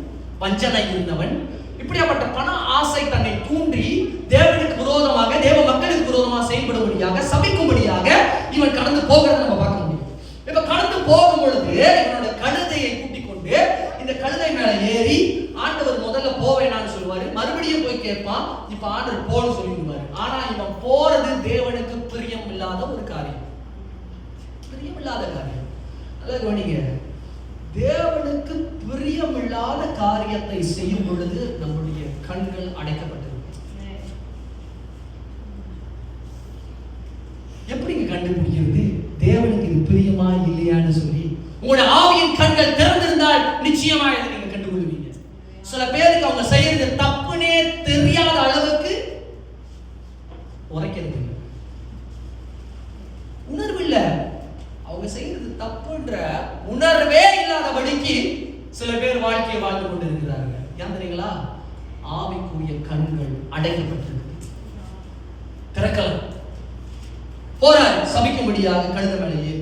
Speaker 1: வஞ்சனை இருந்தவன். இப்படியாப்பட்ட பண ஆசை தன்னை தூண்டி தேவனுக்கு விரோதமாக, தேவ மக்களுக்கு விரோதமாக செயல்படும்படியாக, சபிக்கும்படியாக இவன் கடந்து போகிறத நம்ம பார்க்க முடியும். இப்ப கடந்து போகும் பொழுது இவனோட கழுதையை கூட்டிக் கொண்டு இந்த கழுதை மேல ஏறி ஆண்டவர் முதல்ல போவேனான்னு சொல்லுவாரு, மறுபடியும் போய் கேட்பான், இப்ப ஆண்டவர் போன்னு சொல்லிடுவாரு. ஆனா இவன் போறது தேவனுக்கு பிரியம் இல்லாத ஒரு காரியம், பிரியம் இல்லாத காரியம். நல்லா கவனிங்க, தேவனுக்கு பிரியமில்லாத காரியத்தை செய்யும் பொழுது நம்முடைய கண்கள் அடைக்கப்பட்டிருக்கு. எப்படிங்க கண்டுபிடிக்கிறது தேவனுக்கு இது பிரியமா இல்லையா உங்களுடைய ஆவியின் கண்கள் திறந்திருந்தால் நிச்சயமா இதை நீங்க கண்டுகொள்வீங்க. சில பேருக்கு அவங்க செய்யறது தப்புனே தெரியாத அளவுக்கு உரைக்கிறது உணர்வு இல்ல. அவங்க செய்யறது தப்புன்ற உணர்வே இல்லாதபடிக்கு சில பேர் வாழ்க்கையை வாழ்ந்து கொண்டிருக்கிறார்கள். ஏன் தெரியுங்களா? ஆவிக்குரிய கண்கள் அடைக்கப்பட்டிருக்கு. திறக்கல போறாரு சபிக்கும்படியாக கழுத மேலேயே.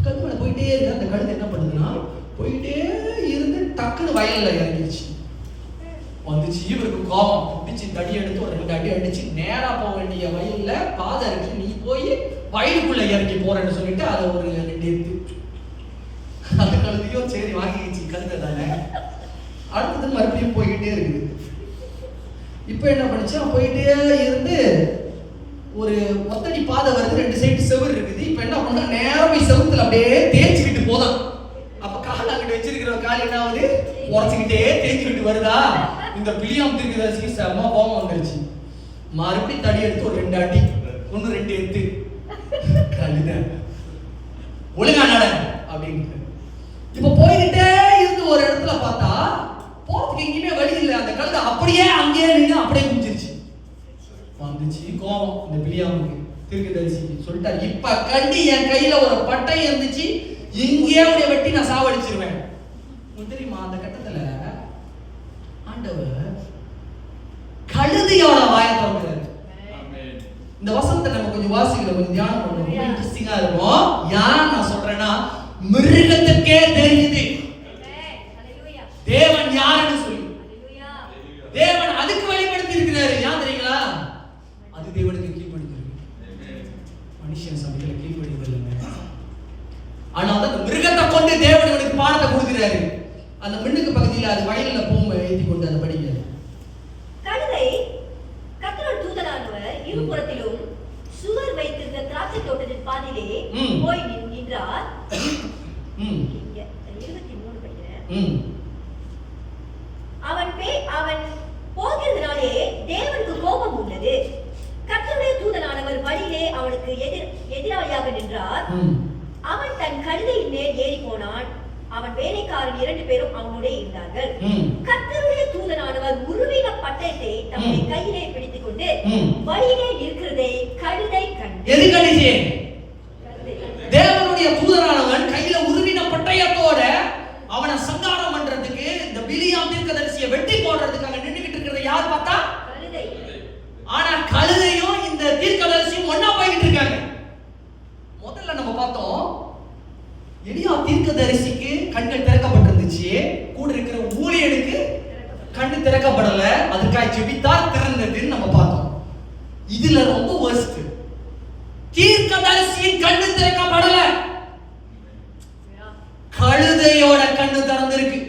Speaker 1: கழுத மேல போயிட்டே இருக்கு. அந்த கழுதை என்ன பண்ணுதுன்னா போயிட்டே இருந்து டக்குன்னு வயல்ல இறங்கிடுச்சு. வந்துச்சு. இவருக்கு கோபம் பிடிச்சி தடி எடுத்து ஒரு 2 அடி அடிச்சு நேரா போக வேண்டிய வயல்ல பாதை இருக்கு, நீ போய் வயலுக்குள்ள இறங்கி போறேன்னு சொல்லிட்டு அதை ஒரு 2 எடுத்து அந்த கழுதையும் சரி வாங்கிடுச்சு, கழுதை தானே. அடுத்தது மறுபடியும் போய்கிட்டே இருக்குது. இப்ப என்ன பண்ணுச்சு, போயிட்டே இருந்து ஒரு ஒத்தடி பாதை வருது, 2 சைடு செவுரு இருக்குது. இப்ப என்ன பண்ணா நேரம் போய் செவுத்துல அப்படியே தேய்ச்சிக்கிட்டு போதான். அப்ப கால் அங்கிட்டு வச்சிருக்கிற கால் என்ன ஆகுது, உரைச்சுக்கிட்டே தேய்ச்சிக்கிட்டு வருதா. இந்த பிலியாம் தீர்க்கதரிசிக்கு செம்ம கோபம் வந்துருச்சு. மறுபடியும் தடி எடுத்து ஒரு 2 அடி, 1 2 எடுத்து கழுத ஒழுங்கா நட அப்படின்னு. இப்ப போய்கிட்டே இருந்து ஒரு இடத்துல பார்த்தா போறதுக்கு எங்கேயுமே வழி இல்லை. அந்த கழுதை அப்படியே அங்கேயே நின்று அப்படியே குதிச்சிருச்சு. வந்துச்சு கோபம் இந்த பிலியாமுக்கு தீர்க்கதரிசிக்கு. சொல்லிட்டாரு, இப்ப கண்டி என் கையில ஒரு பட்டை இருந்துச்சு, இங்கேயே உடைய வெட்டி நான் சாவடிச்சிருவேன். தெரியுமா அந்த கட்டத்துல ஆண்டவர் கழுதையோட வாயை திறக்கிறாரு. இந்த வசனத்தை நம்ம கொஞ்சம் வாசிக்கல, கொஞ்சம் தியானம் பண்ணுவோம். ரொம்ப இன்ட்ரெஸ்டிங்கா இருக்கும். யார் நான் சொல்றேன்னா மிருகத்துக்கே தெரியுது தேவன் யாருன்னு சொல்லி. தேவன் அதுக்கு வெளிப்படுத்தி இருக்கிறாரு. ஏன் தெரியுங்களா? அது தேவனுக்கு கீழ்ப்படிந்து இருக்கு. மனுஷன் சபையில கீழ்ப்படிந்து இல்லைங்க. ஆனா அந்த மிருகத்தை கொண்டு தேவன் இவனுக்கு பாடத்தை கொடுக்கிறாரு. அந்த மின்னுக்கு பகுதியில் அது வயல்ல போம்ப ஏற்றி கொண்டு அதை படிக்கிறாரு.
Speaker 2: கழுதை கர்த்தருடைய தூதனானவர் இருபுறத்திலும் சுவர் வைத்திருந்த திராட்சை தோட்டத்தின் பாதியிலே போய் நின்றார். 23 படிக்கிறேன். அவன் போகிறதுனாலே தேவனுக்கு கோபம் உள்ளது. கர்த்தருடைய தூதனானவர் வழியிலே அவனுக்கு எதிராளியாக நின்றார். அவன் தன் கழுதையின் மேல் ஏறி போனான். அவன் வேலைக்காரன் 2 பேரும் அவனோட இருந்தார்கள். கர்த்தருடைய தூதனானவர் உருவின பட்டயத்தை தம்முடைய கையிலே பிடித்துக் கொண்டு வழியிலே இருக்கிறதை கழுதை கண்டது.
Speaker 1: எது கண்டுச்சு? தேவனுடைய தூதனானவன் கையில உருவின பட்டயத்தோட அவனை சங்காரம் பண்றதுக்கு இந்த பிலியாம் தீர்க்கதரிசியை வெட்டி போடுறதுக்காக நின்னுகிட்டு இருக்கிறத யார் பார்த்தா?
Speaker 2: கழுதை.
Speaker 1: ஆனா கழுதையும் இந்த தீர்க்கதரிசியும் ஒண்ணா போயிட்டு இருக்காங்க. முதல்ல நம்ம பார்த்தோம், எலியா தீர்க்கதரிசிக்கு கண்கள் திறக்கப்பட்டிருந்துச்சு, கூட இருக்கிற ஊழியனுக்கு கண்ணு திறக்கப்படல. அதுக்காக ஜெபித்தார், திறந்ததுன்னு நம்ம பார்த்தோம். இதுல ரொம்ப வர்ஸ்ட், தீர்க்கதரிசியின் கண்ணு திறக்கப்படல, கழுதையோட கண்ணு திறந்திருக்கு.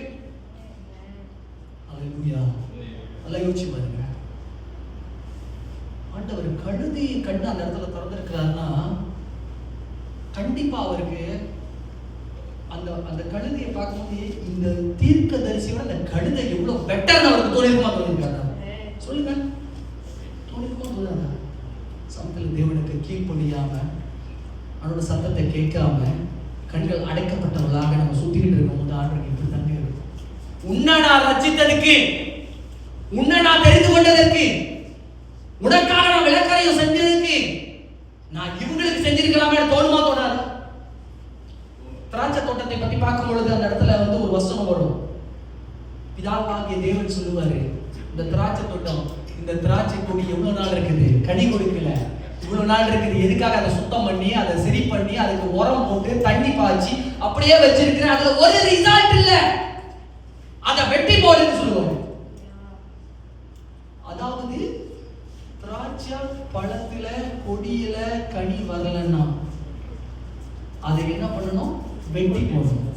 Speaker 1: அல்லேலூயா. நல்லா யோசிச்சு பாருங்க. ஆண்டவர் கழுதையின் கண்ணு அந்த இடத்துல திறந்திருக்கிறாருன்னா கண்டிப்பா அவருக்கு அந்த கழுதையை பார்க்கும்போது இந்த தீர்க்கதரிசியோட அந்த கழுதை எவ்வளவு பெட்டர்னு அவருக்கு தோணிருக்காரா? சொல்லுங்க, தோணிருக்கோம் தோணாதா? சமத்தில் தேவனுக்கு கீழ்ப்படியாம அவனோட சத்தத்தை கேட்காம கண்கள் அடைக்கப்பட்டவர்களாக நம்ம சுத்திக்கிட்டு இருக்கும் போது ஆண்டவருக்கு இப்படி தாங்க இருக்கும். உன்னை நான் ரட்சித்ததுக்கு, உன்னை நான் தெரிந்து கொண்டதற்கு, உனக்காக நான் விளக்கறையும் செஞ்சதுக்கு நான் இவங்களுக்கு செஞ்சிருக்கலாமே தோணுமா தோணாது? திராட்சை தோட்டத்தை பத்தி பார்க்கும் பொழுது அந்த இடத்துல ஒரு வசனம் வரும். பிதாவாகிய தேவன் சொல்லுவாரு, இந்த திராட்சை தோட்டம், இந்த திராட்சை கொடி எவ்வளவு நாள் இருக்குது, கனி கொடுக்கல, இவ்வளவு நாள் இருக்குது. எதுக்காக அதை சுத்தம் பண்ணி, அதை சரி பண்ணி, அதுக்கு உரம் போட்டு தண்ணி பாய்ச்சி அப்படியே வச்சிருக்கிறேன், அதுல ஒரு ரிசல்ட் இல்ல, அதை வெட்டி போடுன்னு சொல்லுவாரு. அதாவது திராட்சை பழத்துல கொடியில கனி வரலன்னா அதை என்ன பண்ணணும்? வெட்டி போடணும்.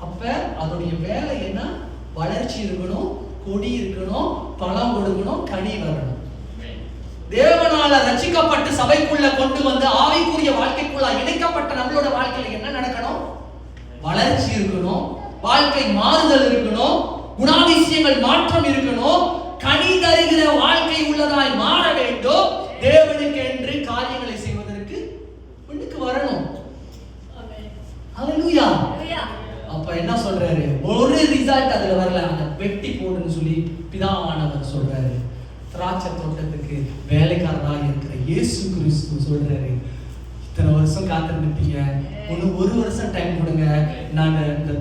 Speaker 1: அப்ப அதோடைய வேலை என்ன? வளர்ச்சி இருக்கணும், கொடி இருக்கணும், பழம் கொடுக்கணும், கனி வரணும். தேவனால ரட்சிக்கப்பட்டு சபைக்குள்ள கொண்டு வந்து ஆவிக்குரிய வாழ்க்கைக்குள்ள இணைக்கப்பட்ட நம்மளோட வாழ்க்கையில என்ன நடக்கணும்? வளர்ச்சி இருக்கணும், வாழ்க்கை மாறுதல் இருக்கணும், குணாதிசயங்கள் மாற்றம் இருக்கணும், கனி தருகிற வாழ்க்கை உள்ளதாய் மாற வேண்டும். தேவனுக்கு என்று காரியங்களை செய்வதற்கு முன்னுக்கு வரணும். அல்லேலூயா. பண்றாரு? ஒரு ரிசல்ட் அதுல வரல. அந்த வெட்டி போடுன்னு சொல்லி பிதாவானவர் சொல்றாரு. திராட்சை தோட்டத்துக்கு வேலைக்காரராக இருக்கிற இயேசு கிறிஸ்து சொல்றாரு, இத்தனை வருஷம் காத்திருந்துட்டீங்க, இன்னும் ஒரு வருஷம் டைம் கொடுங்க, நான்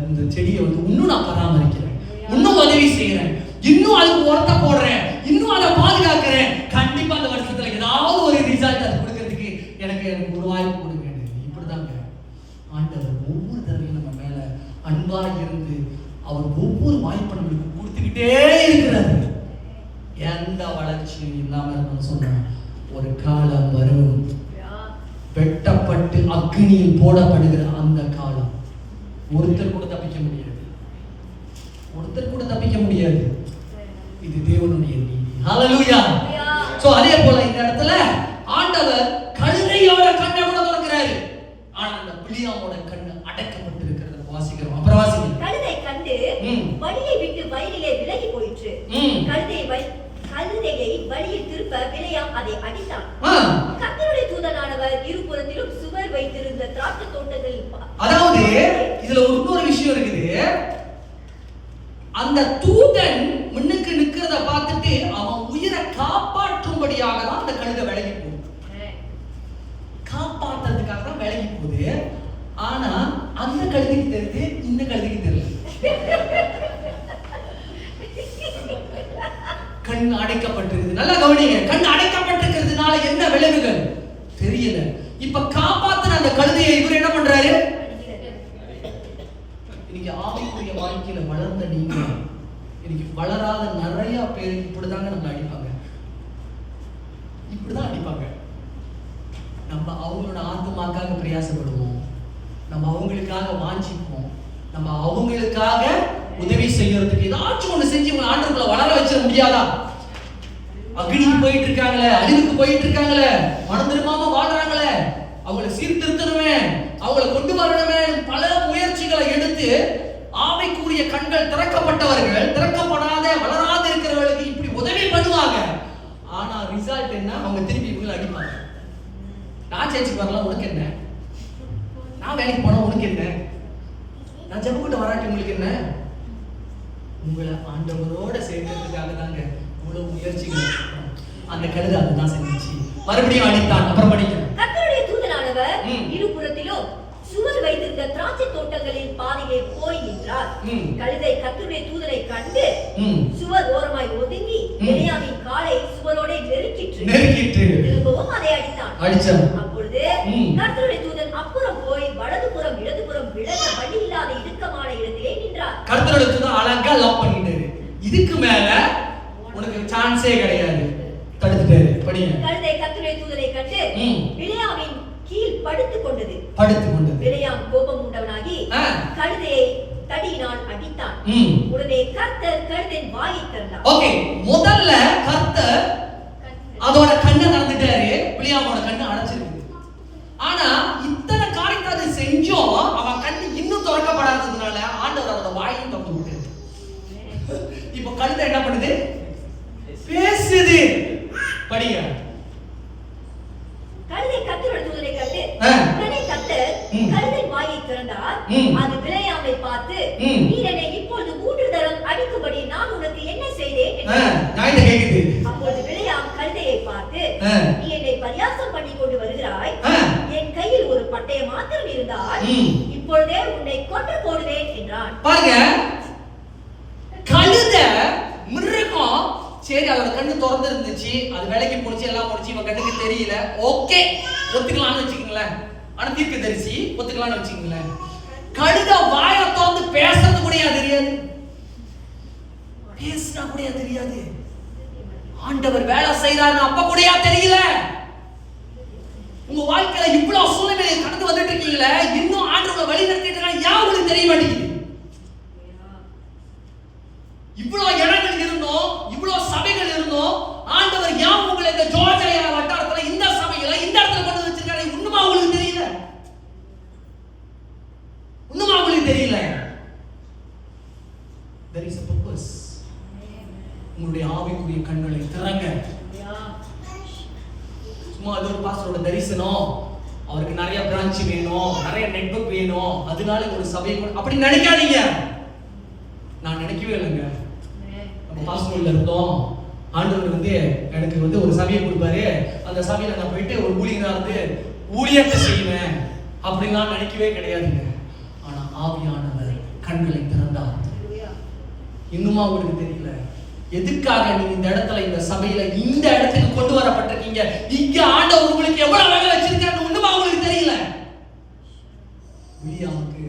Speaker 1: இந்த செடியை இன்னும் நான் பராமரிக்கிறேன், இன்னும் உதவி செய்யறேன், இன்னும் அதுக்கு உரத்தை போடுறேன், இன்னும் அதை பாதுகாக்கிறேன், கண்டிப்பா அந்த வருஷத்துல ஏதாவது ஒரு ரிசல்ட் அது கொடுக்கறதுக்கு எனக்கு ஒரு வாய்ப்பு கொடுங்க. இப்படிதாங்க ஆண்டவர் ஒவ்வொரு தடவையும் நம்ம மேல அன்பா இருந்து அவர் ஒவ்வொரு வாய்ப்பு நம்மளுக்கு கொடுத்துக்கிட்டே இருக்கிறாரு. எந்த வளர்ச்சியும் இல்லாம இருக்கணும்னு சொன்னா ஒரு காலம் வரும், வெட்டப்பட்டு அக்னியில் போடப்படுகிற அந்த காலம். ஒருத்தர் கூட தப்பிக்க முடியாது, ஒருத்தர் கூட தப்பிக்க முடியாது. இது தேவனுடைய நீதி. ஹல்லேலூயா. சோ அதே போல இந்த இடத்துல ஆண்டவர் கழுதையோட கண்ணை கூட திறக்கிறாரு. ஆனா அந்த பிலியாமோட கண்ணு அடக்கப்பட்டிருக்கிறது வாசிக்கிறோம். அப்புறம் வாசிக்கிறோம்.
Speaker 2: கழுதை கண்டு வழியை விட்டு வயலிலே விலகி போயிற்று. கழுதையை வழியில் திருப்ப பிலியாம் அதை அடித்தான். கர்த்தருடைய தூதனானவர் இருபுறத்திலும் சுவர் வைத்திருந்த திராட்சை தோட்டங்களில்,
Speaker 1: அதாவது இதுல இன்னொரு விஷயம் இருக்குது. அந்த தூதன் முன்னுக்கு நிக்கிறத பார்த்துட்டு அவன் உயிரை காப்பாற்றும்படியாக தான் அந்த கழுதை விலகி போகுது, காப்பாற்றுறதுக்காக தான் விலகி போகுது. ஆனா அந்த கழுதைக்கு தெரியுது, இந்த கழுதைக்கு தெரியல. கண் அடைக்கப்பட்டிருக்குது. நல்லா கவனிங்க, கண் அடைக்கப்பட்டிருக்கிறதுனால என்ன விளைவுகள் தெரியல. இப்ப காப்பாத்தின அந்த கழுதையை இவர் என்ன பண்றாரு? இன்னைக்கு ஆவிக்குரிய வாழ்க்கையில வளர்ந்த நீங்க, இன்னைக்கு வளராத நிறைய பேர் இப்படிதாங்க நம்மள அடிப்பாங்க, இப்படிதான் அடிப்பாங்க. நம்ம அவங்களோட ஆத்மாக்காக பிரயாசப்படுவோம், நம்ம அவங்களுக்காக வாஞ்சிப்போம், நம்ம அவங்களுக்காக உதவி செய்யறதுக்கு ஏதாச்சும் ஒண்ணு செஞ்சு உங்க ஆண்டவர்களை வளர வச்சிட முடியாதா? அக்னிக்கு போயிட்டு இருக்காங்களே, அழிவுக்கு போயிட்டு இருக்காங்களே, மனம் திரும்பாம வாழ்றாங்களே, அவங்களை சீர்திருத்தணுமே, அவங்களை கொண்டு வரணுமே, பல முயற்சிகளை எடுத்து ஆவிக்குரிய கண்கள் திறக்கப்பட்டவர்கள், திறக்கப்படாத வளராத இருக்கிறவர்களுக்கு இப்படி உதவி பண்ணுவாங்க. ஆனா ரிசல்ட் என்ன? அவங்க திருப்பி இவங்களை அடிப்பாங்க. நான் சேர்ச்சுக்கு வரலாம், உனக்கு என்ன? நான் வேலைக்கு போனா உனக்கு என்ன? நான் ஜெபக்கூட்ட வராட்டி உங்களுக்கு என்ன? உங்களை ஆண்டவரோட சேர்க்கிறதுக்காக தாங்க இவ்வளவு முயற்சிகள். அந்த கழுதை அதுதான் செஞ்சுச்சு, மறுபடியும் அடித்தான். அப்புறம் படிக்கிறேன்.
Speaker 2: கர்த்தருடைய தூதனானவர் இருபுறத்திலும் சுவர் வைத்திருந்த திராட்சை தோட்டங்களின் பாதையிலே போய் நின்றார். கழுதை கர்த்தருடைய தூதனை கண்டு சுவர் ஓரமாய் ஒதுங்கி பிலியாமின் காலை சுவரோட நெருக்கிற்று. திரும்பவும் அதை அடித்தான். அப்பொழுது கர்த்தருடைய தூதன் அப்புறம் போய் வலதுபுறம் இடதுபுறம் விலக வழி இல்லாத இடுக்கமான இடத்திலே நின்றார்.
Speaker 1: கர்த்தருடைய தூதன் அழகா லாக் பண்ணிட்டாரு. இதுக்கு மேல உனக்கு சான்ஸே கிடையாது, தடுத்துட்டாரு. படிங்க.
Speaker 2: கழுதை கர்த்தருடைய தூதனை கண்டு பிலியாமின் கீழ் படுத்துக் கொண்டது. பிலியாம் கோபம் உண்டவனாகி கழுதையை தடியினால் அடித்தான். உடனே கர்த்தர் கழுதையின் வாயை திறந்தார்.
Speaker 1: ஓகே, முதல்ல கர்த்தர் அதோட கண்ணை திறந்துட்டாரு, பிலியாமோட கண்ணு அடைச்சிருக்கு. ஆனா இத்தனை காரியத்தை அது செஞ்சோம், அவன் கண்ணு இன்னும் திறக்கப்படாததுனால ஆண்டவர் அதோட வாயையும் திறந்து விட்டாரு. இப்போ கழுதை என்ன பண்ணுது? பேசுது. படிங்க.
Speaker 2: கழுதை கர்த்தருடைய தூதனை கண்டு உடனே கர்த்தர் கழுதையின் வாயை திறந்தார். அது பிலியாமை பார்த்து, நீ என்னை இப்பொழுது 3 தரம் அடிக்கும்படி நான் உனக்கு என்ன செய்தேன் என்றது. அப்பொழுது பிலியாம் கழுதையை பார்த்து, நீ என்னை பரியாசம் பண்ணி கொண்டு வருகிறாய், என் கையில் ஒரு பட்டய மாத்திரம் இருந்தால் இப்பொழுதே உன்னை கொன்று போடுவேன் என்றான்.
Speaker 1: பாருங்க, கழுதை மிருகம். சரி, அவரோட கண்ணு திறந்து இருந்துச்சு, அது விலைக்கு போடுச்சு, எல்லாம் போடுச்சு, இவன் கண்ணுக்கு தெரியல. ஓகே, ஒத்துக்கலாம்னு வச்சுக்கீங்களேன். ஆனா தீர்க்க தரிசி ஒத்துக்கலாம்னு வச்சுக்கீங்களேன். கழுதை வாயை திறந்து பேசுறது கூட தெரியாது, பேசினா கூட தெரியாது. ஆண்டவர் வேலை செய்யறாருன்னு அப்ப கூட தெரியல. உங்க வாழ்க்கையில இவ்வளவு சூழ்நிலை கடந்து வந்துட்டு இருக்கீங்களே, இன்னும் ஆண்டவரை வழி நடத்திட்டு இருக்காங்க, ஏன் உங்களுக்கு தெரிய மாட்டேங்குது? இவ்வளவு இடங்கள் இருந்தோம், இவ்வளவு சபைகள் இருந்தோம், ஆண்டவர் ஏன் உங்களை இந்த ஜோர்ஜியா வட்டாரத்துல இந்த சபையில இந்த இடத்துல கொண்டு வச்சிருக்காரு? இன்னுமா உங்களுக்கு தெரியல? இன்னுமா உங்களுக்கு தெரியல? There is a purpose. உங்களுடைய ஆவிக்குரிய கண்களை திறங்க. சும்மா அது ஒரு பாஸ்டரோட தரிசனம், அவருக்கு நிறைய பிரான்ச் வேணும், நிறைய நெட்வொர்க் வேணும், அதனால ஒரு சபை அப்படி நினைக்காதீங்க. நான் நினைக்கவே இல்லைங்க. நம்ம பாஸ்டர்ல இருந்தோம், ஆண்டவர் வந்து எனக்கு வந்து ஒரு சபையை கொடுப்பாரு, அந்த சபையில நான் போயிட்டு ஒரு ஊழியனா இருந்து ஊழியத்தை செய்வேன் அப்படின்னு நான் நினைக்கவே கிடையாதுங்க. ஆனா ஆவியானவர் கண்களை திறந்தார். இன்னுமா உங்களுக்கு தெரியல எதுக்காக நீங்க இந்த இடத்துல, இந்த சபையில இந்த இடத்துக்கு கொண்டு வரப்பட்டிருக்கீங்க? இங்க ஆண்டவர் உங்களுக்கு எவ்வளவு வேலை வச்சிருக்காரு இன்னுமா உங்களுக்கு தெரியல? விலியாமுக்கு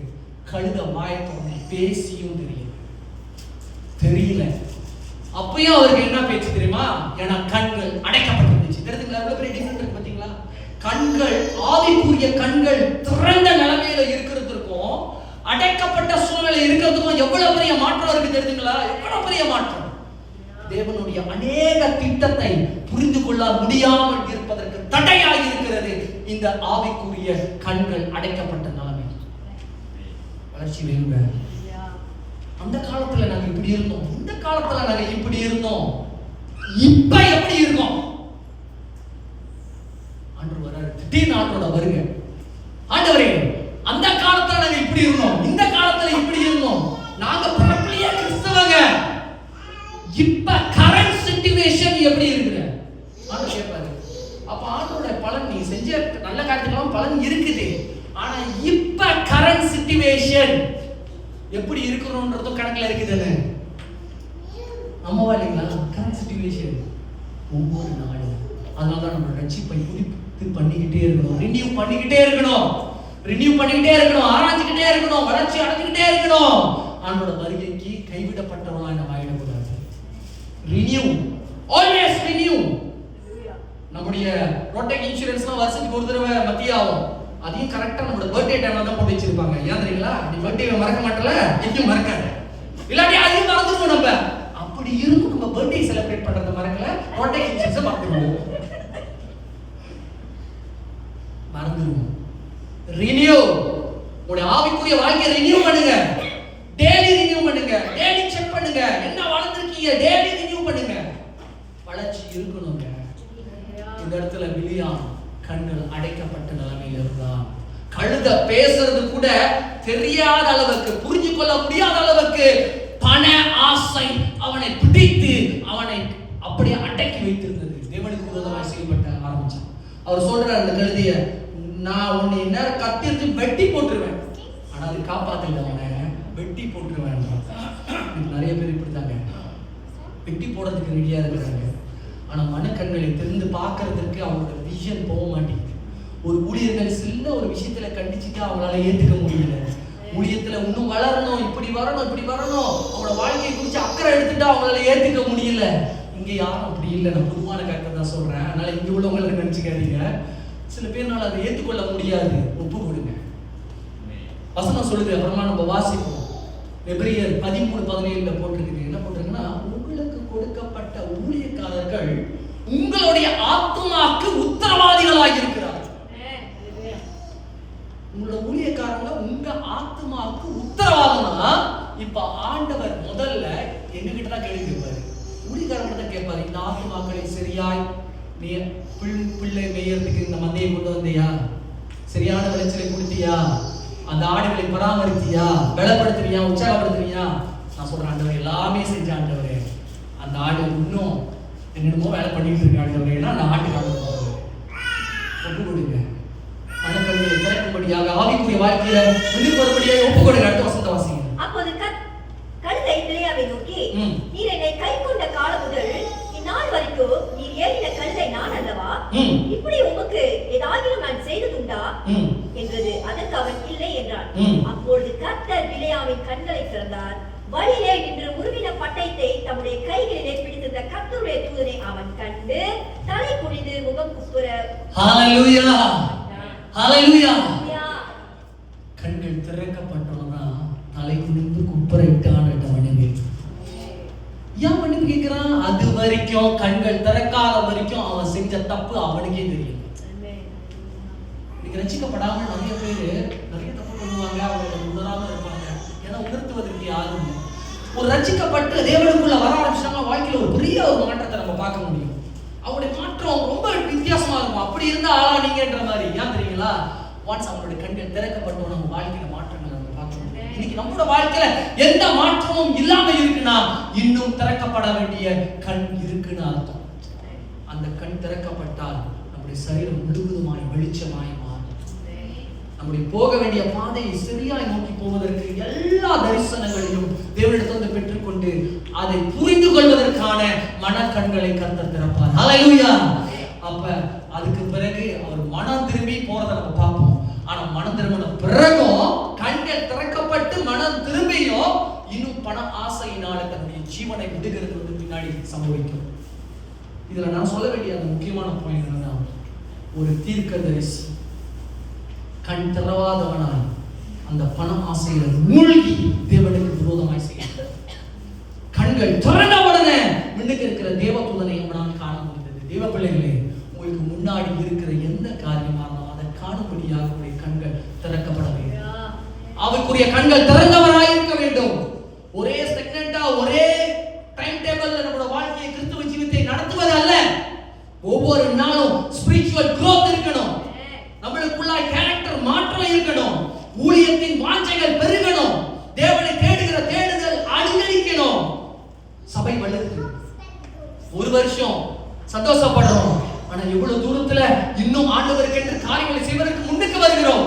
Speaker 1: கழுத வாயத்தோட பேசியும் தெரியல. அப்பயும் அவருக்கு என்ன பேச்சு தெரியுமா? ஏன்னா கண்கள் அடைக்கப்பட்டிருந்துச்சு. தெரியுதுங்களா? எவ்வளவு பெரிய டிஃபரன்ஸ் இருக்கு பாத்தீங்களா? கண்கள், ஆவிக்குரிய கண்கள் திறந்த நிலைமையில இருக்கிறதுக்கும் அடைக்கப்பட்ட சூழ்நிலை இருக்கிறதுக்கும் எவ்வளவு பெரிய மாற்றம் இருக்கு. தெரியுதுங்களா? எவ்வளவு பெரிய மாற்றம். தேவனுடைய அநேக திட்டத்தை புரிந்து கொள்ள முடியாமல் இருப்பதற்கு தடையாக இருக்கிறது இந்த ஆவிக்குரிய கண்கள் அடைக்கப்பட்ட நிலைமை. வளர்ச்சி வேணுங்க. அந்த காலத்துல நாங்க இப்படி இருந்தோம், இந்த காலத்துல நாங்க இப்படி இருந்தோம், இப்ப எப்படி இருக்கோம்? ஆண்டவர் வராரு, திடீர்னு ஆண்டவரோட வருங்க. ஆண்டவரே, அந்த காலத்துல நாங்க இப்படி இருந்தோம், இந்த காலத்துல இப்படி இருந்தோம், நாங்க பிறப்பிலேயே கிறிஸ்தவங்க, இப்ப கரண்ட் சிச்சுவேஷன் எப்படி இருக்கு? ஆண்டவர் கேட்பாரு. அப்ப ஆண்டவரோட பலன், நீ செஞ்ச நல்ல காரியத்துக்கெல்லாம் பலன் இருக்குது, ஆனா இப்ப கரண்ட் சிச்சுவேஷன் எப்படி இருக்கணும்ன்றதும் கணக்குல இருக்குதுன்னு நம்மவா இல்லைங்களா? கரண்ட் சிச்சுவேஷன் ஒவ்வொரு நாளும். அதனாலதான் நம்ம ரட்சிப்பை புதுப்பித்து பண்ணிக்கிட்டே இருக்கணும், ரினியூ பண்ணிக்கிட்டே இருக்கணும், ஆராய்ச்சிக்கிட்டே இருக்கணும், வளர்ச்சி அடைஞ்சுக்கிட்டே இருக்கணும். ஆண்டோட வருகைக்கு கைவிடப்பட்டவங்களா நம்ம ஆயிடக்கூடாது. Renew, always renew. நம்முடைய ரோட்டேக் இன்சூரன்ஸ்லாம் வருஷத்துக்கு ஒரு தடவை மத்திய ஆகும். அதையும் கரெக்டா நம்மளோட பர்த்டே டைம்ல தான் போட்டு வச்சிருப்பாங்க. ஏன் தெரியுங்களா? நீ பர்த்டே மறக்க மாட்டல, எதையும் மறக்காத, இல்லாட்டி அதையும் மறந்துடுவோம். நம்ம அப்படி இருந்து நம்ம பர்த்டே செலிப்ரேட் பண்றத மறக்கல, ரோட்டேக் இன்சூரன்ஸ் மறந்துடுவோம். ரினியூ, உங்களுடைய ஆவிக்குரிய வாழ்க்கையை ரினியூ பண்ணுங்க. டெய்லி ரினியூ பண்ணுங்க, டெய்லி செக் பண்ணுங்க, என்ன வளர்ந்துருக்கீங்க, டெய்லி ரினியூ பண்ணுங்க. வளர்ச்சி இருக்கணுங்க. இந்த இடத்துல விலியாம் கண்கள் அடைக்கப்பட்ட நிலைமையில் இருந்தான். கழுத பேசுறது கூட தெரியாத அளவுக்கு, புரிஞ்சு கொள்ள முடியாத அளவுக்கு பண ஆசை அவனை பிடித்து அவனை அப்படியே அடக்கி வைத்திருந்தது. தேவனுக்கு விரோதமாக செயல்பட்ட ஆரம்பிச்சான். அவர் சொல்றார், அந்த கழுதைய, நான் உன்னை நேரம் கத்திட்டு வெட்டி போட்டுருவேன், ஆனா அது காப்பாத்தல, அவனை வெட்டி போட்டுருவேன். நிறைய பேர் இப்படித்தாங்க வெட்டி போடுறதுக்கு ரெடியா இருக்கிறாங்க. ஆனா மனக்கண்களை திறந்து பார்க்கறதுக்கு அவங்களோட விஷன் போக மாட்டேங்குது. ஒரு ஊழியர்கள் சின்ன ஒரு விஷயத்துல கண்டிச்சுட்டு அவங்களால ஏத்துக்க முடியல. ஊழியத்துல இன்னும் வளரணும், இப்படி வரணும், அவங்களோட வாழ்க்கையை குறித்து அக்கறை எடுத்துட்டு அவங்களால ஏத்துக்க முடியல. இங்க யாரும் அப்படி இல்லை, நான் பொதுவான கருத்தை தான் சொல்றேன், அதனால இங்க உள்ளவங்களுக்கு நினைச்சுக்காதீங்க. சில பேர்னால அதை ஏற்றுக்கொள்ள முடியாது. ஒப்பு கொடுங்க. வசனம் சொல்லுது, அப்புறமா நம்ம வாசிப்போம். எபிரேயர் 13:17 போட்டிருக்கு. என்ன போட்டிருக்குன்னா, உங்களுக்கு கொடுக்கப்பட்ட ஊழியக்காரர்கள் உங்களுடைய ஆத்துமாக்கு உத்தரவாதிகளாக இருக்கிறார்கள். உங்களோட ஊழியக்காரங்க உங்க ஆத்துமாக்கு உத்தரவாதம்னா, இப்ப ஆண்டவர் முதல்ல எங்ககிட்ட தான் கேள்வி கேட்பாரு, ஊழியக்காரங்க தான் கேட்பாரு. இந்த ஆத்துமாக்களை சரியாய் நீ பிள்ளை மேயறதுக்கு இந்த மந்தையை கொண்டு வந்தியா? சரியான விளைச்சலை கொடுத்தியா? அந்த ஆடுகளை பராமரித்தியா? பலப்படுத்துறியா? உற்சாகப்படுத்துறியா? நான் சொல்றேன், ஆண்டவர் எல்லாமே செஞ்ச ஆண்டவரே, அந்த ஆடு இன்னும் என்னென்னமோ வேலை பண்ணிட்டு இருக்க ஆண்டவரேன்னா அந்த ஆட்டுக்காக ஒப்பு கொடுங்க. மனக்கண்களை திறக்கும்படியாக ஆவிக்குரிய வாழ்க்கையில உயிர் வரும்படியாக ஒப்பு கொடுங்க. அடுத்த வசனத்தை வாசிங்க.
Speaker 2: அப்போது கழுதை பிலேயாமை நோக்கி, நீர் என்னை கை கொண்ட காலம் முதல் இந்நாள் வரைக்கும் நீர் ஏறின கழுதை நான் அல்லவா? இப்படி உமக்கு ஏதாகிலும் நான் செய்ததுண்டா என்றது. அதற்கு அவன் இல்லை என்றான். அப்பொழுது கர்த்தர் பிலேயாமின் கண்களை திறந்தார். வழியிலே நின்று உருவின பட்டயத்தை தம்முடைய கைகளிலே பிடித்திருந்த கர்த்தருடைய தூதனை அவன் கண்டு தலை குனிந்து முகம் குப்புற,
Speaker 1: ஹalleluya ஹalleluya, கண்கள் திறக்கப்பட்டவனா தலை குனிந்து குப்புறவிட்டான். ஏன் மன்னிப்பு கேட்கிறான்? அது வரைக்கும் கண்கள் திறக்காத வரைக்கும் அவன் செஞ்ச தப்பு அவனுக்கே தெரியும். இன்னைக்கு ரட்சிக்கப்படாம நிறைய பேர் நிறைய தப்பு பண்ணுவாங்க, அவங்க உணராம இருப்பாங்க. ஏன்னா உணர்த்துவதற்கு யாரும் இல்லை. ஒரு ரட்சிக்கப்பட்டு தேவனுக்குள்ள வர ஆரம்பிச்சாங்க, வாழ்க்கையில ஒரு பெரிய ஒரு மாற்றத்தை நம்ம பார்க்க முடியும். அவங்களுடைய மாற்றம் ரொம்ப வித்தியாசமா இருக்கும். அப்படி இருந்தா ஆளானீங்கன்ற மாதிரி. ஏன் தெரியுங்களா? ஒன்ஸ் அவங்களுடைய கண்கள் திறக்கப்பட்டோம், நம்ம வாழ்க்கையில மாற்றங்களை நம்ம பார்க்க முடியும். இன்னைக்கு நம்மளோட வாழ்க்கையில எந்த மாற்றமும் இல்லாம இருக்குன்னா இன்னும் திறக்கப்பட வேண்டிய கண் இருக்குன்னு அர்த்தம். அந்த கண் திறக்கப்பட்டால் நம்முடைய சரீரம் முழுவதுமாய் வெளிச்சமாய் மாறும். நம்முடைய போக வேண்டிய பாதையை சரியாய் நோக்கி போவதற்கு எல்லா தரிசனங்களையும் தேவனிடத்திலிருந்து பெற்றுக்கொண்டு அதை புரிந்து கொள்வதற்கான மனக்கண்களை கர்த்தர் திறப்பார். ஹல்லேலூயா. அப்ப அதுக்கு பிறகு அவர் மனம் திரும்பி போறதை நம்ம பார்ப்போம். ஆனா மனம் திரும்பின பிறகும் கண்கள் திறக்கப்பட்டு மனம் திரும்பியும் இன்னும் பண ஆசையினால தன்னுடைய ஜீவனை விடுகிறது வந்து பின்னாடி சம்பவிக்கும். இதுல நான் சொல்ல வேண்டிய அந்த முக்கியமான பாயிண்ட் என்னன்னா, ஒரு தீர்க்கதரிசி கண் திறவாதவனாய் அந்த பண ஆசையில மூழ்கி தேவனுக்கு விரோதமாய் செய்கிறார். கண்கள் திறந்த உடனே முன்னுக்கு இருக்கிற தேவதூதனை நம்மளால் காண முடிந்தது. தேவ பிள்ளைகளே, உங்களுக்கு முன்னாடி இருக்கிற எந்த காரியமானாலும் அதை காணும்படியாக உங்களுடைய கண்கள் திறக்கப்பட வேண்டும். அவருக்குரிய கண்கள் திறந்தவராய் இருக்க வேண்டும். ஒரே செகண்டா ஒரே டைம் டேபிள்ல நம்மளோட வாழ்க்கையை கிறிஸ்துவ ஜீவிதத்தை நடத்துவது அல்ல. ஒவ்வொரு நாளும் ஸ்பிரிச்சுவல் growth இருக்கணும். நம்மளுக்குள்ளாய் கேரக்டர் மாற்றம் இருக்கணும். ஊழியத்தின் வாஞ்சைகள் பெருகணும். தேவனை தேடுகிற தேடுதல் அதிகரிக்கணும். சபை வளருது. ஒரு வருஷம் சந்தோஷப்படுறோம். ஆனா எவ்வளவு தூரத்துல இன்னும் ஆண்டவருக்கு என்று காரியங்களை செய்வதற்கு முன்னுக்கு வருகிறோம்.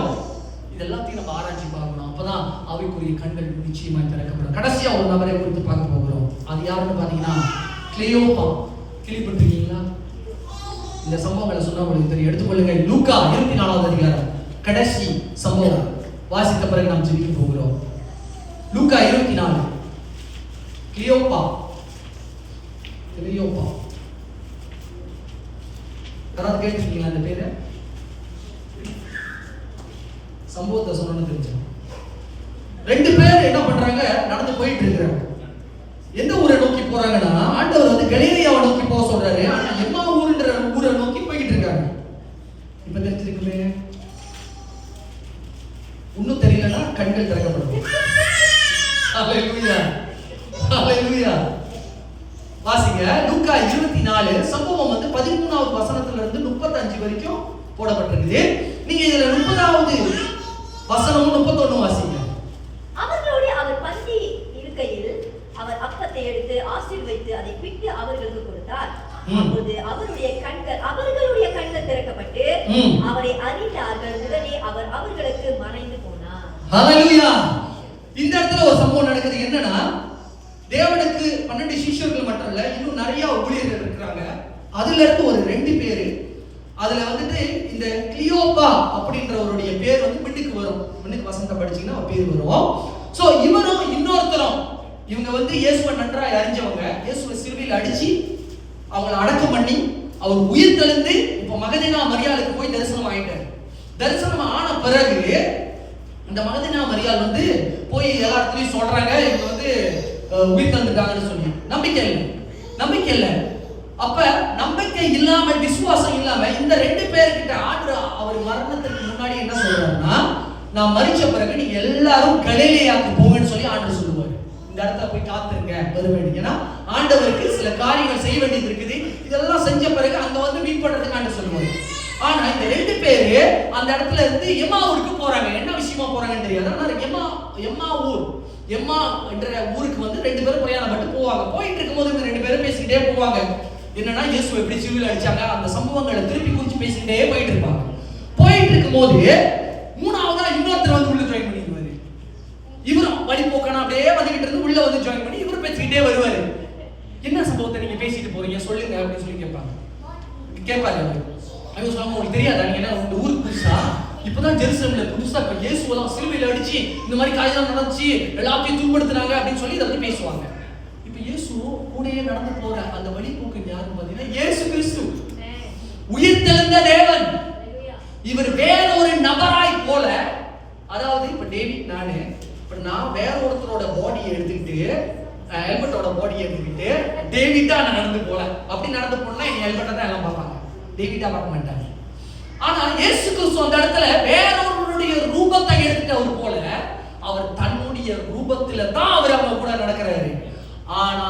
Speaker 1: இதெல்லாத்தையும் நம்ம ஆராய்ச்சி பார்க்கணும். அப்பதான் அவைக்குரிய கண்கள் நிச்சயமாய் திறக்கப்படும். கடைசியா ஒரு நபரை குறித்து பார்க்க போகிறோம். அது யாருன்னு பாத்தீங்கன்னா கிளியோப்பா. கேள்விப்பட்டிருக்கீங்களா? இந்த சம்பவங்களை சொன்னா உங்களுக்கு தெரியும். எடுத்துக்கொள்ளுங்க. லூக்கா 24வது அதிகாரம் கடைசி சம்பவம் வாசித்த பிறகு நாம் ஜெபிக்க போகிறோம். லூக்கா 24. கிளியோப்பா யாராவது கேட்டிருக்கீங்களா அந்த பேரு? சம்பவத்தை சொன்னு தெரிஞ்சு 2 பேர் என்ன பண்றாங்க, நடந்து போயிட்டு இருக்கிறாங்க. எந்த ஊரை நோக்கி போறாங்கன்னா, ஆண்டவர் வந்து கலிலேயாவை நோக்கி போக சொல்றாரு. ஆனா எம்மா ஊருன்ற ஊரை நோக்கி போயிட்டு இருக்காங்க. இப்ப தெரிஞ்சிருக்குமே. இன்னும் தெரியலன்னா கண்கள் திறக்கப்படும். ஹல்லேலூயா, ஹல்லேலூயா. வாசிங்க. லூக்கா 24 சம்பவம் வந்து 13வது வசனத்துல இருந்து 35 வரைக்கும் போடப்பட்டிருக்குது. நீங்க இதுல 30வது வசனமும் 31 வாசிங்க.
Speaker 2: அவர்களோடு அவர் பந்தி இருக்கையில் அவர் அப்பத்தை எடுத்து ஆசீர்வதித்து அதை பிட்டு அவர்களுக்கு கொடுத்தார். அப்போது அவர்களுடைய கண்கள் திறக்கப்பட்டு அவரை அறிந்தார்கள். உடனே அவர் அவர்களுக்கு மறைந்து போனார்.
Speaker 1: ஹல்லேலூயா. இந்த இடத்துல ஒரு சம்பவம் நடக்குது. என்னன்னா, தேவனுக்கு 12 சிஷ்யர்கள் மட்டும் இல்ல, இன்னும் நிறைய ஊழியர்கள் இருக்காங்க. அதுல இருந்து ஒரு 2 பேரு, அதுல வந்துட்டு இந்த கிளியோப்பா அப்படின்றவருடைய பேர் வந்து முன்னுக்கு வரும். முன்னுக்கு வசனத்தை படிச்சீங்கன்னா அவர் பேர் வரும். சோ இவரும் இன்னொருத்தரும், இவங்க வந்து இயேசுவை நன்றாய் அறிஞ்சவங்க. இயேசுவை சிலுவையில் அடிச்சு அவங்களை அடக்கம் பண்ணி அவர் உயிர் தெழுந்து இப்ப மகதலேனா மரியாளுக்கு போய் தரிசனம் ஆயிட்டார். தரிசனம் ஆன பிறகு இந்த மகதலேனா மரியாள் வந்து போய் எல்லா இடத்துலயும் சொல்றாங்க, இவங்க வந்து உயிர் தந்துட்டாங்கன்னு சொல்லி. நம்பிக்கை இல்லை. அப்ப நம்பிக்கை இல்லாம, விசுவாசம் இல்லாம இந்த 2 பேர்கிட்ட ஆண்டவர் அவர் மரணத்துக்கு முன்னாடி என்ன சொல்றாருன்னா, நான் மரிச்ச பிறகு நீங்க எல்லாரும் கலிலேயாவுக்கு போங்கன்னு சொல்லி ஆண்டவர் சொல்லுவாரு. இந்த இடத்துல போய் காத்துருங்க, வருவேன். ஏன்னா ஆண்டவருக்கு சில காரியங்கள் செய்ய வேண்டியது இருக்குது. இதெல்லாம் செஞ்ச பிறகு அங்க வந்து மீட் பண்றதுக்கு ஆண்டவர் சொல்லுவாரு. ஆனா இந்த 2 பேரு அந்த இடத்துல இருந்து எம்மா ஊருக்கு போறாங்க. என்ன விஷயமா போறாங்கன்னு தெரியாது. ஆனா எம்மா என்ற ஊருக்கு வந்து 2 பேரும் பிரயாணப்பட்டு போவாங்க. போயிட்டு இருக்கும்போது இந்த 2 பேரும் பேசிக்கிட்டே போவாங்க. என்னன்னா, இயேசு எப்படி சிலுவையில் அடிச்சாங்க, அந்த சம்பவங்களை திருப்பி குறிச்சு பேசிக்கிட்டே போயிட்டு இருப்பாங்க. போயிட்டு இருக்கும்போது 3ஆவதா இன்னொருத்தர் வந்து உள்ள ஜாயின் பண்ணிடுவாரு. இவரும் வழிபோக்கான அப்படியே வந்துகிட்டு இருந்து உள்ள வந்து ஜாயின் பண்ணி இவரும் பேசிக்கிட்டே வருவாரு. என்ன சம்பவத்தை நீங்க பேசிட்டு போறீங்க சொல்லுங்க அப்படின்னு சொல்லி கேட்பாரு. அவங்க சொல்லுவாங்க, உங்களுக்கு தெரியாதா, நீங்க என்ன உங்க ஊருக்கு புதுசா, இப்பதான் ஜெருசலேம்ல புதுசா இயேசுவெல்லாம் சிலுவையில் அடிச்சு இந்த மாதிரி காரியம் நடந்துச்சு, எல்லாத்தையும் துன்படுத்துனாங்க அப்படின்னு சொல்லி இதை வந்து பேசுவாங்க. இப்ப இயேசு கூடயே நடந்து போற அந்த வழிபோக்கு யாருன்னு பாத்தீங்கன்னா இயேசு கிறிஸ்து, உயிர் தெழுந்த தேவன். இவர் வேற ஒரு நபராய் போல, அதாவது இப்ப டேவிட் நானு, இப்ப நான் வேற ஒருத்தரோட பாடியை எடுத்துக்கிட்டு, ஹெல்மெட்டோட பாடியை எடுத்துக்கிட்டு டேவிட்டா நான் நடந்து போல. அப்படி நடந்து போனா என் ஹெல்மெட்டை தான் எல்லாம் பார்ப்பாங்க, டேவிட்டா பார்க்க மாட்டாங்க. ஆனா இயேசு கிறிஸ்து அந்த இடத்துல வேறொருவருடைய ரூபத்தை எடுத்துட்டவர் போல, அவர் தன்னுடைய ரூபத்துல தான் அவர் அவங்க கூட நடக்கிறாரு. ஆனா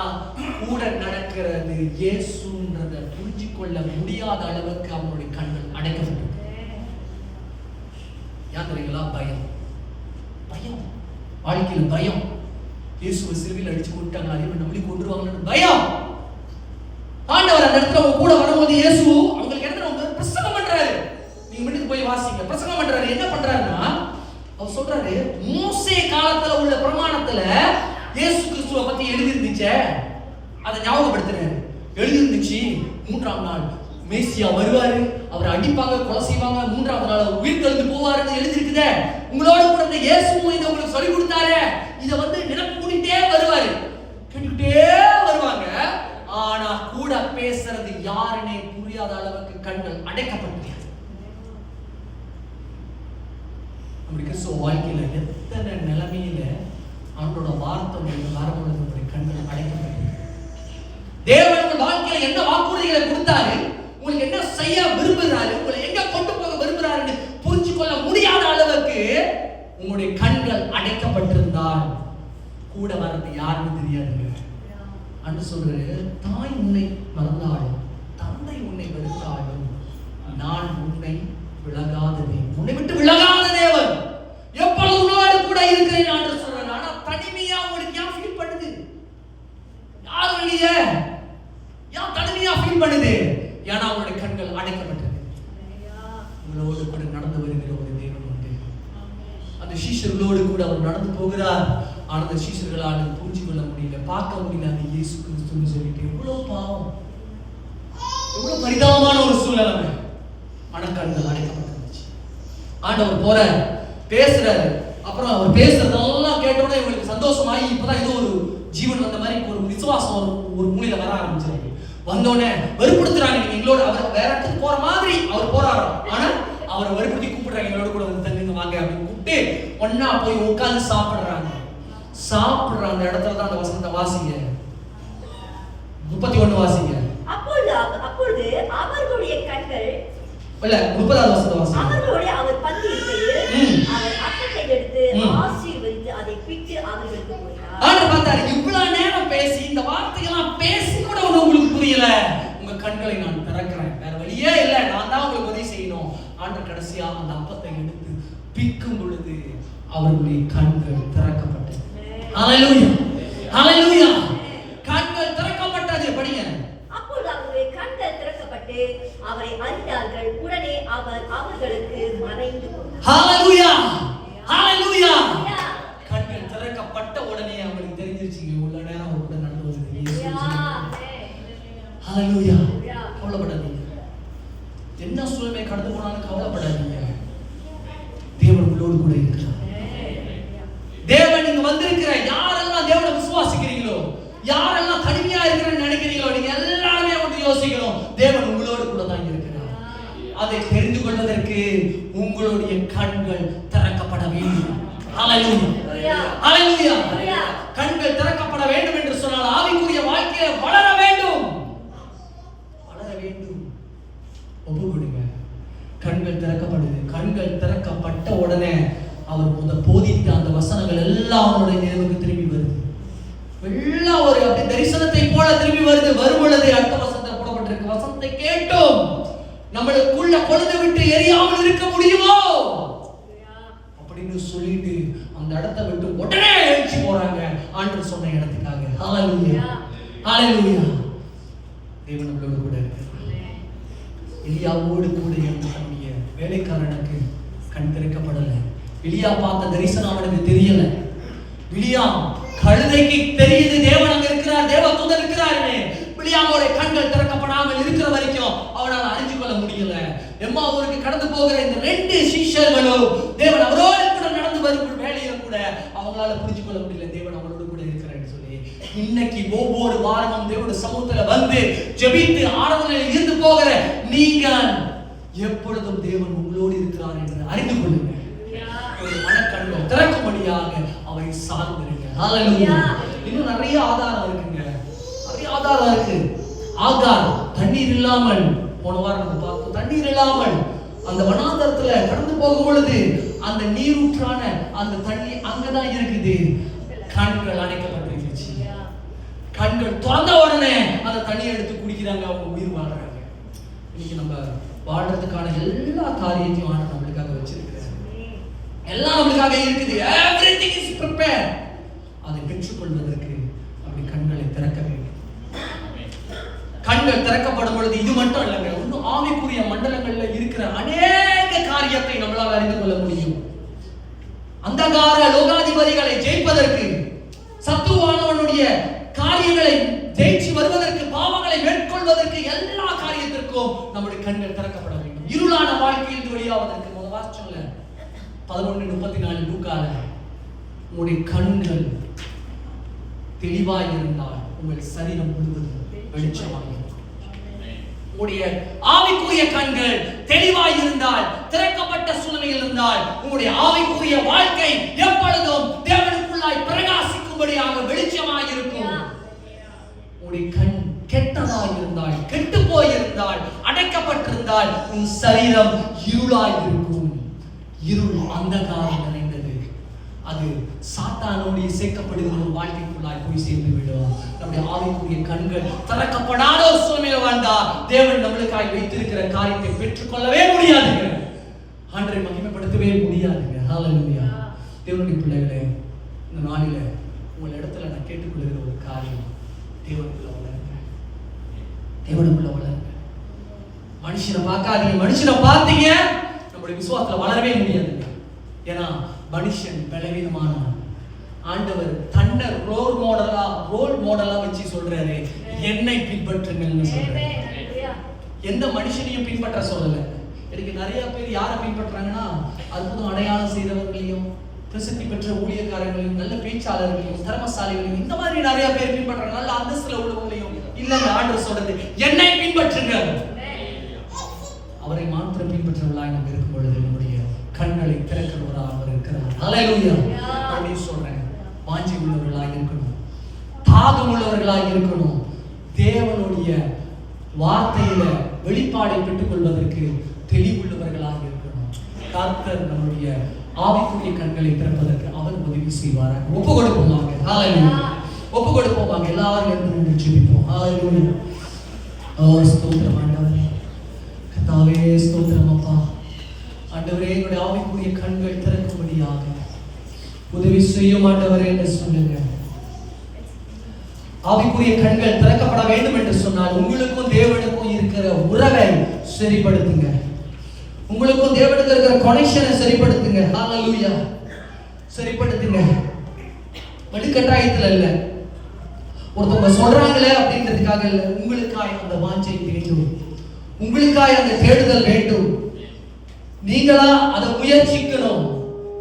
Speaker 1: கூட நடக்கிறது இயேசுன்றத புரிஞ்சு கொள்ள முடியாத அளவுக்கு அவனுடைய கண்கள் அடைக்கப்பட்டது. ஏன் தெரியுங்களா? பயம். வாழ்க்கையில பயம். இயேசுவை சிலுவையில் அடிச்சு கொண்டுட்டாங்க, அதே மாதிரி நம்மளையும் கொண்டுருவாங்கன்னு பயம். ஆண்டவர் அந்த இடத்துல அவங்க கூட வரும்போது இயேசு அவங்களுக்கு இடத்துல அவங்க பிரசங்கம் பண்றாரு. நீங்க வீட்டுக்கு போய் வாசிங்க. பிரசங்கம் பண்றாரு. என்ன பண்றாருன்னா, அவர் சொல்றாரு, மோசே காலத்துல உள்ள பிரமாணத்துல இயேசு கிறிஸ்துவை பத்தி எழுதி இருந்துச்சே, அதை ஞாபகப்படுத்துறாரு. எழுதி இருந்துச்சு, 3ஆம் நாள் மேசியா வருவாரு, அவரை அடிப்பாங்க, கொலை செய்வாங்க, 3ஆவது நாள் உயிர் தெழுந்து போவாருன்னு எழுதி இருக்குதே. உங்களோட கூட இந்த இயேசுவும் இதை உங்களுக்கு சொல்லி கொடுத்தாரு. இதை நினைப்பு கூட்டிட்டே வருவாரு, கேட்டுக்கிட்டே வருவாங்க. ஆனா கூட பேசுறது யாருன்னே புரியாத அளவுக்கு கண்கள் அடைக்கப்பட்டது. நம்முடைய கிறிஸ்துவ வாழ்க்கையில எத்தனை நிலைமையில அவனோட வார்த்தை வரும்பொழுது நம்முடைய கண்கள் அடைக்கப்பட்டது. தேவன் உங்கள் வாழ்க்கையில என்ன வாக்குறுதிகளை கொடுத்தாரு, உங்களுக்கு என்ன செய்ய விரும்புகிறாரு, உங்களை எங்க கொண்டு போக விரும்புகிறாருன்னு புரிஞ்சு கொள்ள முடியாத அளவுக்கு உங்களுடைய கண்கள் அடைக்கப்பட்டிருந்தால் கூட வர்றது யாருன்னு தெரியாதுங்க. அன்று சொல்றாரு, தாய் உன்னை மறந்தாலும் தந்தை உன்னை வெறுத்தாலும் நான் உன்னை விலகாததே, உன்னை விட்டு விலகாத தேவன் எப்பொழுது உன்னோடு கூட இருக்கிறேன் என்று சொல்றாரு. ஆனா தனிமையா உங்களுக்கு ஏன் ஃபீல் பண்ணுது? யாரும் இல்லையே, ஏன் தனிமையா ஃபீல் பண்ணுது? ஏன்னா அவருடைய கண்கள் அடைக்கப்பட்டது. உங்களோடு கூட நடந்து வருகிற ஒரு தேவன் உண்டு. அந்த சீஷர்களோடு கூட அவர் நடந்து போகிறார். ஆனால் அந்த சீஷர்களால் புரிஞ்சு கொள்ள முடியல, பார்க்க முடியல. அது இயேசு கிறிஸ்துன்னு சொல்லிட்டு எவ்வளவு பாவம், எவ்வளவு பரிதாபமான ஒரு சூழ்நிலை. மனக்கண்கள் அடைக்கப்பட்டிருந்துச்சு. ஆண்டவர் போற பேசுறாரு. அப்புறம் அவர் பேசுறதெல்லாம் கேட்டோட இவங்களுக்கு சந்தோஷமாயி இப்பதான் ஏதோ ஒரு ஜீவன் வந்த மாதிரி ஒரு விசுவாசம் ஒரு மூலையில வர ஆரம்பிச்சிருக்கு. வந்தோடனே வெறுப்படுத்துறாங்க, நீங்க எங்களோட அவர் வேற இடத்துக்கு போற மாதிரி அவர் போறாராம். ஆனா அவரை வெறுப்படுத்தி கூப்பிடுறாங்க, எங்களோட கூட வந்து தங்குங்க வாங்க அப்படின்னு கூப்பிட்டு ஒன்னா போய் உட்கார்ந்து சாப்பிடுறாங்க. சாப்பிடுற அந்த இடத்துல தான் அந்த வசனத்தை வாசிங்க, 31 வாசிங்க.
Speaker 2: அப்பொழுது அவர்களுடைய கண்கள்
Speaker 1: இல்ல 30வது வசனத்தை வாசிங்க.
Speaker 2: அவர்களுடைய அவர் பந்தி இருக்கையில் அவர் அப்பத்தை எடுத்து ஆசீர்வதித்து அதை பிட்டு அவர்களுக்கு கொடுத்தார்.
Speaker 1: ஆண்டவர் பார்த்தாரு, இவ்வளவு நேரம் பேசி இந்த வார்த்தையெல்லாம் பேசி கூட உங்களுக்கு புரியல, உங்க கண்களை நான் திறக்கிறேன், வேற வழியே இல்ல, நான் தான் உங்களுக்கு உதவி செய்யணும். ஆண்டவர் கடைசியா அந்த அப்பத்தை எடுத்து பிக்கும் பொழுது அவர்களுடைய கண்கள் திறக்கப்பட்டது. ஹalleluya, ஹalleluya. கண்கள் திறக்கப்பட்டது. படிங்க.
Speaker 2: அப்பொழுது அவருடைய கண்கள் திறக்கப்பட்டு அவரை அறிந்தார்கள். உடனே அவர் அவர்களுக்கு மறைந்து கொண்டார்.
Speaker 1: ஹalleluya, ஹalleluya. கண்கள் திறக்கப்பட்ட உடனே அவங்களுக்கு தெரிஞ்சிருச்சு உள்ள நேரம் அவர் கூட நடந்து வருது இயேசு. ஹalleluya. கவலைப்படாதீங்க, என்ன சூழ்நிலை கடந்து போனாலும் கவலைப்படாதீங்க, தேவன் உங்களோடு கூட இருக்கிறார். தேவன் நீங்க வந்திருக்கிற யாரெல்லாம் தேவனை விசுவாசிக்கிறீங்களோ, யாரெல்லாம் தனிமையா இருக்கிறேன்னு நினைக்கிறீங்களோ, நீங்க எல்லாருமே வந்து யோசிக்கணும், தேவன் உங்களோடு கூட தான் இருக்கிறார். அதை தெரிந்து கொள்வதற்கு உங்களுடைய கண்கள் திறக்கப்பட வேண்டும். ஹalleluya, ஹalleluya. கண்கள் திறக்கப்பட வேண்டும் என்று சொன்னால் ஆவிக்குரிய வாழ்க்கையில வளர வேண்டும், வளர வேண்டும். ஒப்பு கொடுங்க. கண்கள் திறக்கப்படுது. கண்கள் திறக்கப்பட்ட உடனே அவர் போதித்த அந்த வசனங்கள் எல்லாம் அவருடைய நினைவுக்கு திரும்பி வருது. எல்லாம் ஒரு அப்படி தரிசனத்தை போல திரும்பி வருது. வரும்பொழுது அடுத்த வசனத்தில் போடப்பட்டிருக்கு, வசனத்தை கேட்டோம் நம்மளுக்குள்ள பொழுது விட்டு எரியாமல் இருக்க முடியுமோ அப்படின்னு சொல்லிட்டு அந்த இடத்தை விட்டு உடனே எழுச்சி போறாங்க ஆண்டவர் சொன்ன இடத்துக்காக. ஹalleluya, ஹalleluya. தேவன் நம்மளோடு கூட இருக்கிறார். எலியாவோடு கூட இருந்த வேலைக்காரனுக்கு கண் திறக்கப்படல. எலியா பார்த்த தரிசனம் அவனுக்கு தெரியல. எலியா கழுதைக்கு தெரியுது தேவன் அங்க இருக்கிறார், தேவதூதன் இருக்கிறார்னு. எலியாவோட கண்கள் திறக்கப்படாமல் இருக்கிற வரைக்கும் அவனால் அறிந்து கொள்ள முடியல. எம்மாவூருக்கு கடந்து போகிற இந்த 2 சீஷர்களும் தேவன் அவரோடு கூட நடந்து வரும் வேலையில கூட அவங்களால புரிஞ்சு கொள்ள முடியல தேவன் அவரோடு கூட இருக்கிறார்னு சொல்லி. இன்னைக்கு ஒவ்வொரு வாரமும் தேவனுடைய சமூகத்துல வந்து ஜெபித்து ஆராதனையில் இருந்து போகிற நீங்கள் எப்பொழுதும் தேவன் உங்களோடு இருக்கிறார் என்று அறிந்து கொள்ளுங்க. ஒரு மனக்கண்கள் திறக்கும்படியாக அவை சார்ந்திருங்க. ஹalleluya. இன்னும் நிறைய ஆதாரம் இருக்குங்க, நிறைய ஆதாரம் இருக்கு. ஆகார் தண்ணீர் இல்லாமல், போன வாரம் நம்ம பார்த்தோம், தண்ணீர் இல்லாமல் அந்த வனாந்தரத்துல கடந்து போகும் பொழுது அந்த நீரூற்றான அந்த தண்ணி அங்கதான் இருக்குது. கண்கள் அடைக்கப்பட்டிருந்துச்சு. கண்கள் திறந்த உடனே அந்த தண்ணியை எடுத்து குடிக்கிறாங்க, அவங்க உயிர் வாழ்றாங்க. இன்னைக்கு நம்ம வாழ்றதுக்கான எல்லா காரியத்தையும் ஆண்டவர் நம்மளுக்காக வச்சிருக்கிறார். எல்லாம் நம்மளுக்காக இருக்குது. Everything is prepared. திறக்கப்படும் பொழுது இது மட்டும் இல்லைங்க, இன்னும் ஆவிக்குரிய மண்டலங்கள்ல இருக்கிற அநேக காரியத்தை நம்மளால் அறிந்து கொள்ள முடியும். அந்தகார லோகாதிபதிகளை ஜெயிப்பதற்கு, சத்துருவானவனுடைய காரியங்களை ஜெயிச்சு வருவதற்கு, பாவங்களை மேற்கொள்வதற்கு, எல்லா காரியத்திற்கும் நம்முடைய கண்கள் திறக்கப்பட வேண்டும். இருளான வாழ்க்கையில் வெளியாவதற்கு முதல் வாசல்ல 11:34 லூக்கால, உங்களுடைய கண்கள் தெளிவாய் இருந்தால் உங்கள் சரீரம் முழுவதும் வெளிச்சமாக இருக்கும். உங்களுடைய ஆவிக்குரிய கண்கள் தெளிவாய் இருந்தால், திறக்கப்பட்ட சூழ்நிலையில் இருந்தால், உங்களுடைய ஆவிக்குரிய வாழ்க்கை எப்பொழுதும் தேவனுக்குள்ளாய் பிரகாசிக்கும்படியாக வெளிச்சமாய் இருக்கும். உங்களுடைய கண் கெட்டதாய் இருந்தால், கெட்டு போயிருந்தால், அடைக்கப்பட்டிருந்தால், உன் சரீரம் இருளாய் இருக்கும். இருள் அந்தகாரம் நிறைந்தது. அது சாத்தானோடு சேர்க்கப்படுகிற ஒரு வாழ்க்கைக்குள்ளாய் போய் சேர்ந்து விடும். நம்முடைய ஆவிக்குரிய கண்கள் திறக்கப்படாத ஒரு சூழ்நிலையில் வாழ்ந்தா தேவன் நம்மளுக்காய் வைத்திருக்கிற காரியத்தை பெற்றுக்கொள்ளவே முடியாதுங்க. ஆண்டவரை மகிமைப்படுத்தவே முடியாதுங்க. ஹல்லேலூயா. தேவனுடைய பிள்ளைகளே, இந்த நாளில உங்கள் இடத்துல நான் கேட்டுக்கொள்கிற ஒரு காரியம், தேவனுக்குள்ள வளருங்க. தேவனுக்குள்ள வளருங்க. மனுஷனை பார்க்காதீங்க. மனுஷனை பார்த்தீங்க நம்முடைய விசுவாசத்துல வளரவே முடியாதுங்க. ஏன்னா மனுஷன் பலவீனமானவன். ஆண்டவர் தன்னை ரோல் மாடலா வச்சு சொல்றாரு, என்னை பின்பற்றுங்கள்னு சொல்றாரு. எந்த மனுஷனையும் பின்பற்ற சொல்லல. எனக்கு நிறைய பேர் யாரை பின்பற்றாங்கன்னா, அற்புதம் அடையாளம் செய்தவர்களையும், பிரசித்தி பெற்ற ஊழியக்காரர்களையும், நல்ல பேச்சாளர்களையும், திறமசாலிகளையும், இந்த மாதிரி நிறைய பேர் பின்பற்றாங்க. நல்ல அந்தஸ்துல உள்ளவங்களையும் இல்ல. ஆண்டவர் சொல்றது, என்னை பின்பற்றுங்க. அவரை மாத்திரம் பின்பற்றவர்களாய் நாம் இருக்கும் பொழுது நம்முடைய கண்களை திறக்கிறவராக அவர் இருக்கிறார். ஹல்லேலூயா. அப்படின்னு சொல்றேன். வாஞ்சி உள்ளவர்களாக இருக்கணும், தாகம் உள்ளவர்களாக இருக்கணும். தேவனுடைய வார்த்தையில வெளிப்பாடை பெற்றுக் கொள்வதற்கு தெளிவுள்ளவர்களாக இருக்கணும். கர்த்தர் நம்முடைய ஆவிக்குரிய கண்களை திறப்பதற்கு அவர் உதவி செய்வார். ஒப்பு கொடுப்போமாக. ஹல்லேலூயா. ஒப்பு கொடுப்போமாக. எல்லாரும் இருந்து ஜெபிப்போம். ஹல்லேலூயா. ஸ்தோத்திரம் ஆண்டவரே. கர்த்தாவே ஸ்தோத்திரம் அப்பா. ஆண்டவரே, என்னுடைய ஆவிக்குரிய கண்கள் திறக்கும்படியாக உதவி செய்யும் ஆண்டவரே என்று சொல்லுங்க. ஆவிக்குரிய கண்கள் திறக்கப்பட வேண்டும் என்று சொன்னால் உங்களுக்கும் தேவனுக்கும் இருக்கிற உறவை சரிப்படுத்துங்க. உங்களுக்கும் தேவனுக்கு இருக்கிற கனெக்ஷனை சரிப்படுத்துங்க. ஹல்லேலூயா. சரிப்படுத்துங்க. வலுக்கட்டாயத்துல இல்ல, ஒருத்தவங்க சொல்றாங்களே அப்படின்றதுக்காக இல்ல. உங்களுக்காய் அந்த வாஞ்சை வேண்டும், உங்களுக்காய் அந்த தேடுதல் வேண்டும். நீங்களா அதை முயற்சிக்கணும்.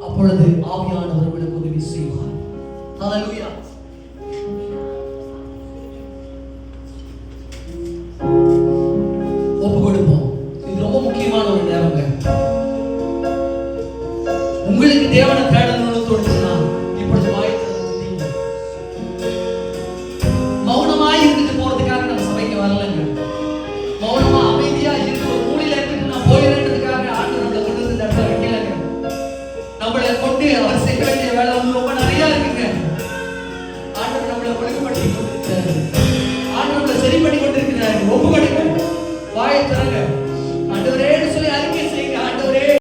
Speaker 1: அப்பொழுது ஆவியானவர் உங்களுக்கு உதவி செய்வார். ஹல்லேலூயா. ஒப்பு கொடுப்போம். இது ரொம்ப முக்கியமான ஒரு நேரங்க. உங்களுக்கு தேவனை தேடணும்னு தோணுச்சுன்னா இப்பொழுது வாய் திறந்து மௌனமாய் இருந்துட்டு போறதுக்காக நம்ம சபைக்கு வரலங்க. மௌனமா அமைதியா இருந்து ஒரு மூலையில இருந்துட்டு நான் போயிடுறதுக்காக ஆண்டவர் நம்மளை கொண்டு வந்து இடத்துல வைக்கலங்க. நம்மளை கொண்டு அவர் செய்ய வேண்டிய வேலை வந்து ரொம்ப நிறைய இருக்குங்க. ஆண்டவர் நம்மளை ஒழுங்குபடுத்தி கொண்டிருக்கிறாரு. ஆண்டவர் நம்மளை சரி பண்ணி கொண்டிருக்கிறாரு. ஒப்பு கொடுங்க. வாயை திறங்க.